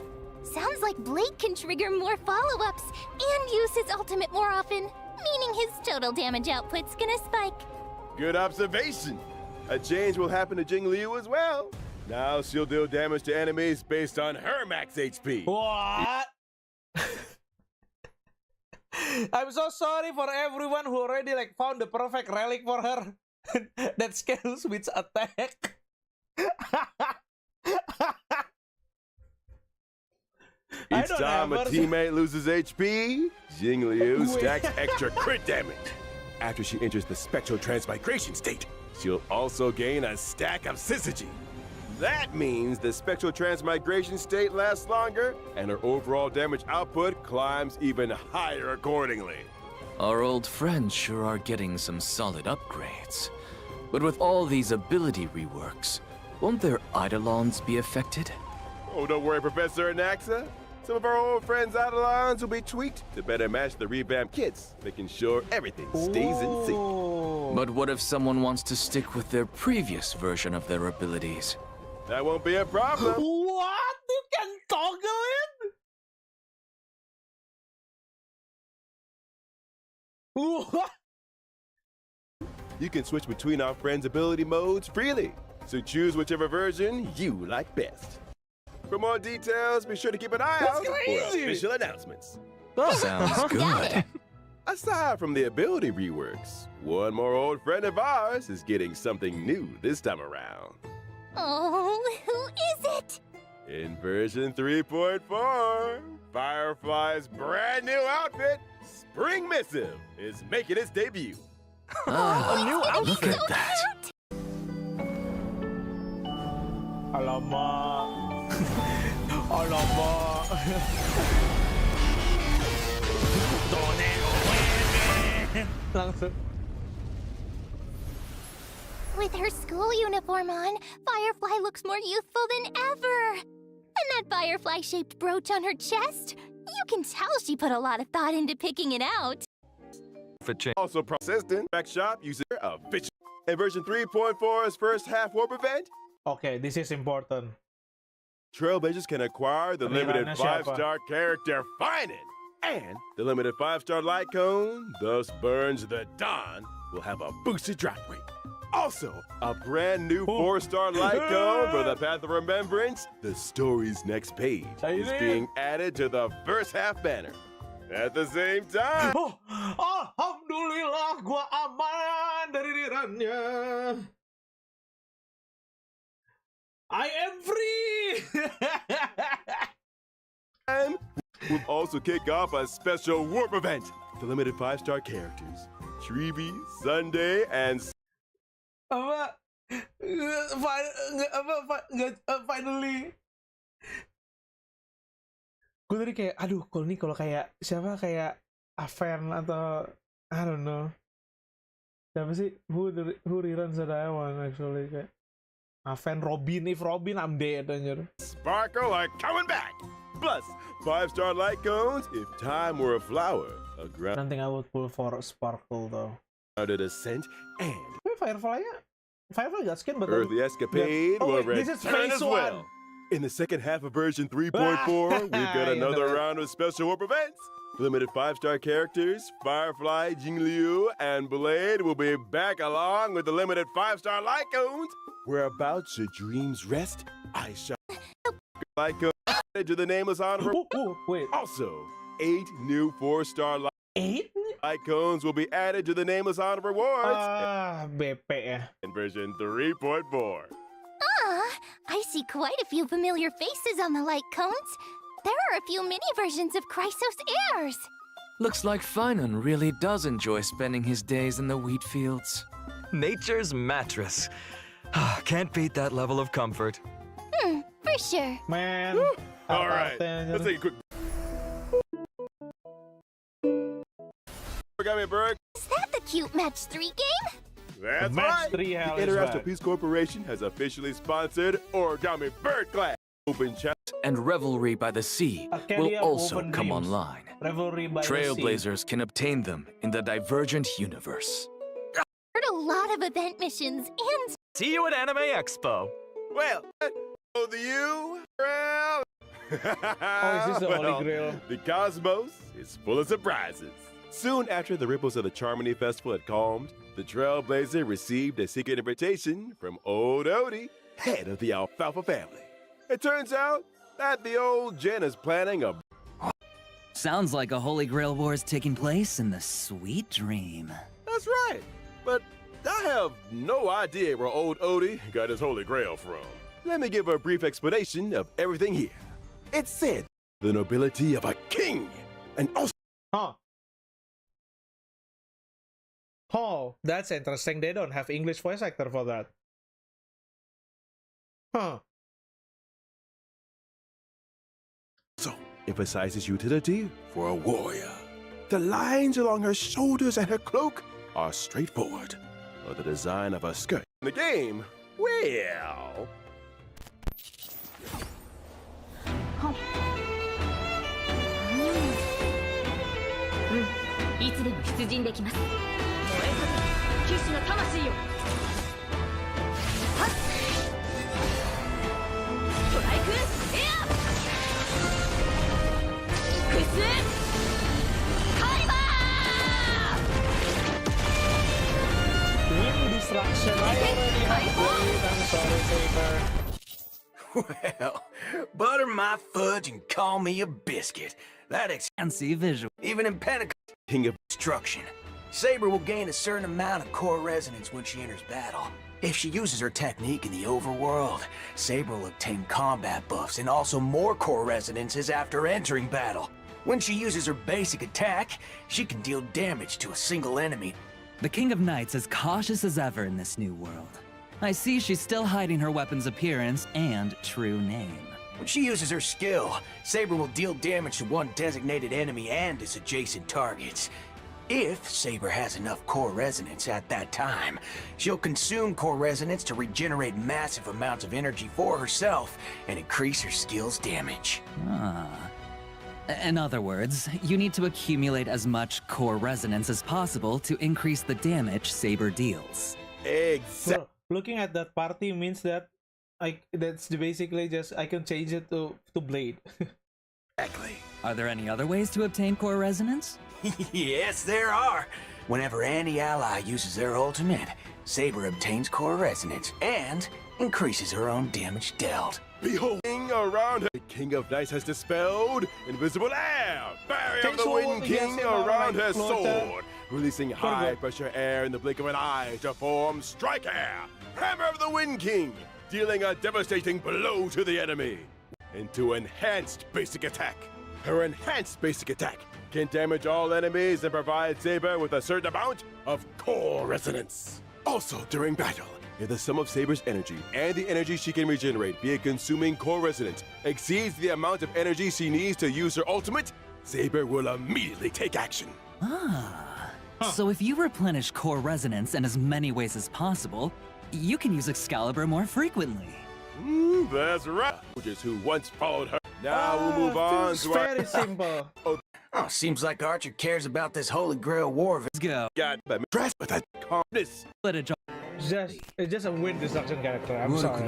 Sounds like Blade can trigger more follow-ups and use his ultimate more often, meaning his total damage output's gonna spike. Good observation. A change will happen to Jing Liu as well. Now she'll deal damage to enemies based on her max HP. What? I'm so sorry for everyone who already found the perfect relic for her that scales with attack. Each time a teammate loses HP, Jing Liu stacks extra crit damage. After she enters the spectral transmigration state, she'll also gain a stack of syzygy. That means the spectral transmigration state lasts longer, and her overall damage output climbs even higher accordingly. Our old friends sure are getting some solid upgrades. But with all these ability reworks, won't their Eidolons be affected? Oh, don't worry, Professor Anaxa. Some of our old friends' Eidolons will be tweaked to better match the revamped kits, making sure everything stays in sync. But what if someone wants to stick with their previous version of their abilities? That won't be a problem. What? You can toggle it? What? You can switch between our friends' ability modes freely, so choose whichever version you like best. For more details, be sure to keep an eye out for official announcements. Sounds good. Aside from the ability reworks, one more old friend of ours is getting something new this time around. Oh, who is it? In version 3.4, Firefly's brand new outfit, Spring Missive, is making its debut. A new outfit. Look at that. Alamak. Alamak. Langsung. With her school uniform on, Firefly looks more youthful than ever. And that firefly-shaped brooch on her chest, you can tell she put a lot of thought into picking it out. Also processed in Back Shop using official. In version 3.4's first half warp event, Okay, this is important. Trailblazers can acquire the limited 5-star character Finan, and the limited 5-star light cone, thus Burns the Dawn, will have a boosted drop rate. Also, a brand new 4-star light cone for the Path of Remembrance, the story's next page, is being added to the first half banner. At the same time, Oh, alhamdulillah, gua aman dari dirannya. I am free. and we'll also kick off a special warp event. The limited 5-star characters, Treeby, Sunday, and finally. Gue tadi kayak, aduh, kalau kayak siapa kayak Aven atau I don't know. Siapa sih? Who reruns that I want actually kayak Aven, Robin. If Robin, I'm dead anjir. Sparkle are coming back. Plus, 5-star light cones if time were a flower. A I don't think I would pull for Sparkle though. grounded ascent and Firefly-nya Firefly got skin, but Earthly Escapade Oh, will wait, this is return phase as well. 1. In the second half of version 3.4, we've got another round of special warp events. Limited 5-star characters, Firefly, Jingliu, and Blade will be back along with the limited 5-star Lycoons. Whereabouts your dreams rest, I shall Lycone added to the nameless honor. Wait. Also, 8 new 4-star Lycoons will be added to the nameless honor rewards BP. in version 3.4. I see quite a few familiar faces on the light cones. There are a few mini versions of Chrysos heirs. Looks like Finan really does enjoy spending his days in the wheat fields. Nature's mattress. Can't beat that level of comfort. For sure. Man. All right, let's take a quick. Got me, Berg. Is that the cute Match 3 game? That's Match right. 3 hell The is Interactive back. Peace Corporation has officially sponsored Origami Bird Class. Open chat. And Revelry by the Sea Arcadia will also Woven come Dreams. online. Revelry by the Sea. Trailblazers can obtain them in the Divergent universe. Heard a lot of event missions and See you at Anime Expo. Well, oh, the URL. Oh, is this the Holy Grail? The cosmos is full of surprises. Soon after the ripples of the Charmony Festival had calmed, the Trailblazer received a secret invitation from old Odie, head of the Alfalfa family. It turns out that the old Jen is planning a... Sounds like a Holy Grail war is taking place in the Sweet Dream. That's right, but I have no idea where old Odie got his Holy Grail from. Let me give a brief explanation of everything here. It's said the nobility of a king, and also... Oh, that's interesting. They don't have English voice actor for that. So, emphasizes utility for a warrior. The lines along her shoulders and her cloak are straightforward, but the design of her skirt in the game, well... いつでも出陣できます。燃えかけ騎士の魂よ。はっ。トライクエア。クス。カリバー。 Wind distraction. I already have Blade. I'm sorry, Saber. Well, butter my fudge and call me a biscuit. That fancy visual. Even in Pentecost, King of Destruction. Saber will gain a certain amount of core resonance when she enters battle. If she uses her technique in the overworld, Saber will obtain combat buffs and also more core resonances after entering battle. When she uses her basic attack, she can deal damage to a single enemy. The King of Knights is cautious as ever in this new world. I see she's still hiding her weapon's appearance and true name. When she uses her skill, Saber will deal damage to one designated enemy and its adjacent targets. If Saber has enough core resonance at that time, she'll consume core resonance to regenerate massive amounts of energy for herself and increase her skill's damage. In other words, you need to accumulate as much core resonance as possible to increase the damage Saber deals. Exactly. Looking at that party means that that's basically just I can change it to Blade. Exactly. Are there any other ways to obtain core resonance? Yes, there are. Whenever any ally uses their ultimate, Saber obtains core resonance and increases her own damage dealt. Behold, around her, the King of Knights has dispelled invisible air, barrier of the Wind King around her sword, releasing high-pressure air in the blink of an eye to form Strike Air, Hammer of the Wind King, dealing a devastating blow to the enemy. Into Enhanced Basic Attack. Her Enhanced Basic Attack can damage all enemies and provide Saber with a certain amount of core resonance. Also, during battle, if the sum of Saber's energy and the energy she can regenerate via consuming core resonance exceeds the amount of energy she needs to use her ultimate, Saber will immediately take action. So if you replenish core resonance in as many ways as possible, you can use Excalibur more frequently. That's right. Just who once followed her. Now we'll move on to our... Very simple. Oh, seems like Archer cares about this Holy Grail war. Let's go. Got impressed with that calmness. Let it It's just a wind destruction character. I'm sorry.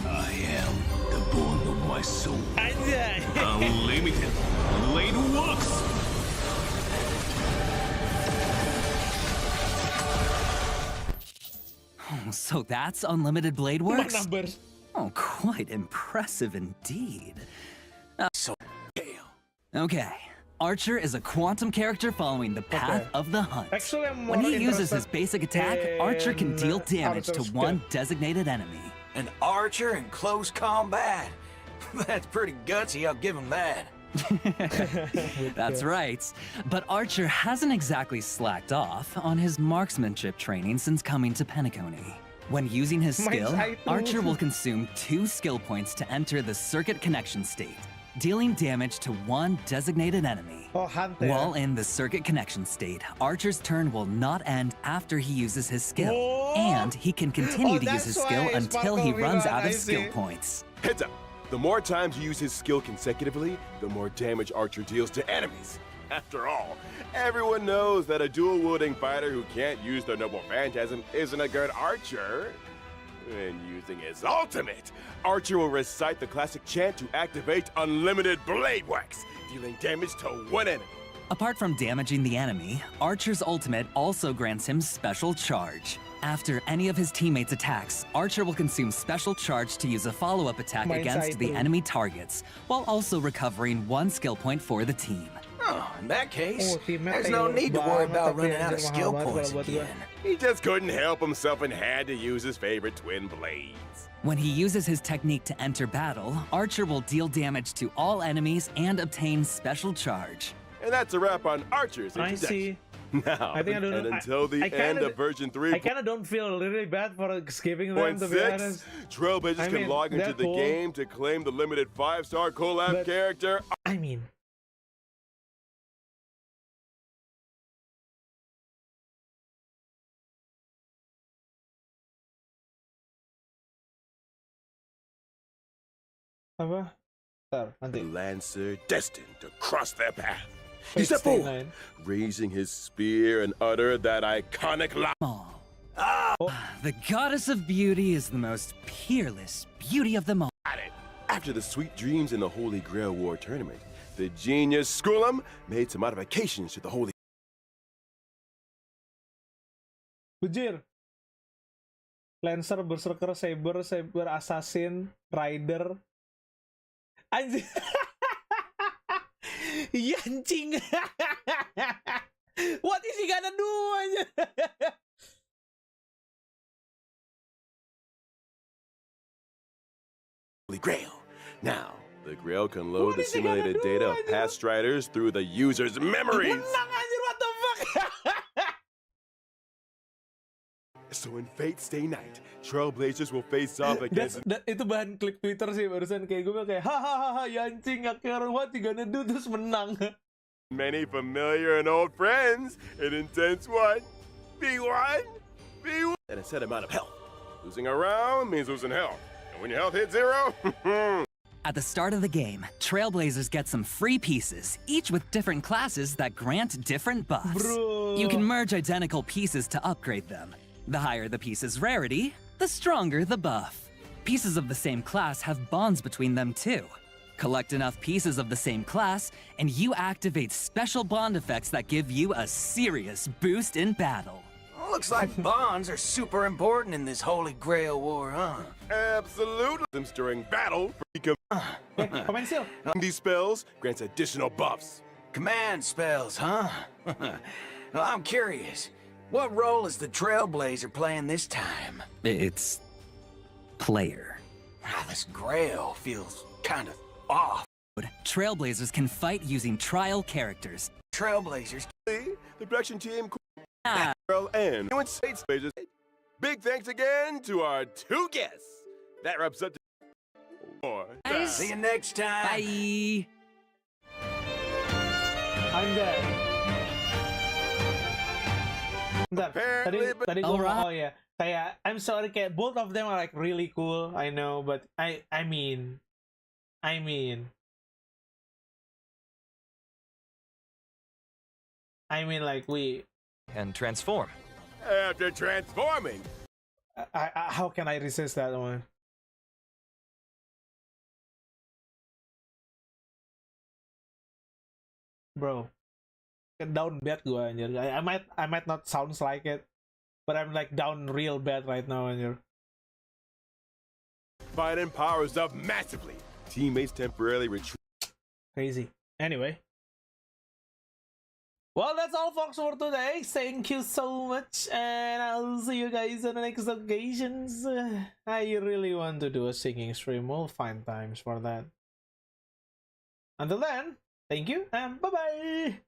I am the bone of my soul. Unlimited blade works. Oh, so that's unlimited blade works? Numbers. Oh, quite impressive indeed. Okay. Archer is a quantum character following the path of the hunt. Actually, I'm When more he uses his interested basic attack, Archer can deal in damage to Archer's one skill. designated enemy. An archer in close combat. That's pretty gutsy, I'll give him that. That's right. But Archer hasn't exactly slacked off on his marksmanship training since coming to Penacony. When using his skill, Archer will consume 2 skill points to enter the circuit connection state, dealing damage to one designated enemy. While in the circuit connection state, Archer's turn will not end after he uses his skill, and he can continue to use his skill until he runs out of skill points. Heads up. The more times you use his skill consecutively, the more damage Archer deals to enemies. After all, everyone knows that a dual-wielding fighter who can't use their noble phantasm isn't a good archer. When using his ultimate, Archer will recite the classic chant to activate unlimited blade works, dealing damage to one enemy. Apart from damaging the enemy, Archer's ultimate also grants him special charge. After any of his teammates' attacks, Archer will consume special charge to use a follow-up attack against the enemy targets, while also recovering 1 skill point for the team. Oh, in that case, there's no need to worry about running out of skill points again. He just couldn't help himself and had to use his favorite twin blades. When he uses his technique to enter battle, Archer will deal damage to all enemies and obtain special charge. And that's a wrap on Archer's introduction. I see. Now, I think I don't and know. until the end of version 3. I kind of don't feel really bad for skipping them, to be honest. Trailblazers can log into the game to claim the limited 5-star collab character. I mean, apa? The Lancer destined to cross their path. He stepped forward, raising his spear and uttered that iconic line. The goddess of beauty is the most peerless beauty of them all. After the sweet dreams in the Holy Grail War tournament, the genius Skullum made some modifications to the Holy. Bujir. Lancer, Berserker, Saber, Assassin, Rider. Anjir. Iya anjing. What is he gonna do? Holy Grail. Now, the Grail can load the simulated data of past striders through the user's memories. What the fuck? So in Fate Stay Night, Trailblazers will face off against... Itu bahan klip Twitter sih barusan, kayak gue bilang kayak hahaha ya anjing, akhirnya what you gonna do, terus menang. Many familiar and old friends in intense 1v1 and a set amount of health. Losing a round means losing health. And when your health hits 0, At the start of the game, Trailblazers get some free pieces, each with different classes that grant different buffs. You can merge identical pieces to upgrade them. The higher the piece's rarity, the stronger the buff. Pieces of the same class have bonds between them too. Collect enough pieces of the same class, and you activate special bond effects that give you a serious boost in battle. Looks like bonds are super important in this Holy Grail War, huh? absolutely. During battle, these spells grants additional buffs. Command spells, huh? Well, I'm curious. What role is the Trailblazer playing this time? It's... player. This Grail feels kind of off. Trailblazers can fight using trial characters. Trailblazers. The production team, and Trailblazers. Big thanks again to our 2 guests. That wraps up. See you next time. Bye. I'm dead. Bentar, tadi gue oh ya, I'm sorry, kayak both of them are like really cool, I know, but I mean like we and transform. After transforming, how can I resist that one? Bro, down bad gua anjir. I might not sounds like it, but I'm like down real bad right now anjir. Biden powers up massively. Teammates temporarily retreat. Crazy. Anyway. Well, that's all, folks, for today. Thank you so much, and I'll see you guys on the next occasions. I really want to do a singing stream. We'll find times for that. Until then, thank you, and bye-bye!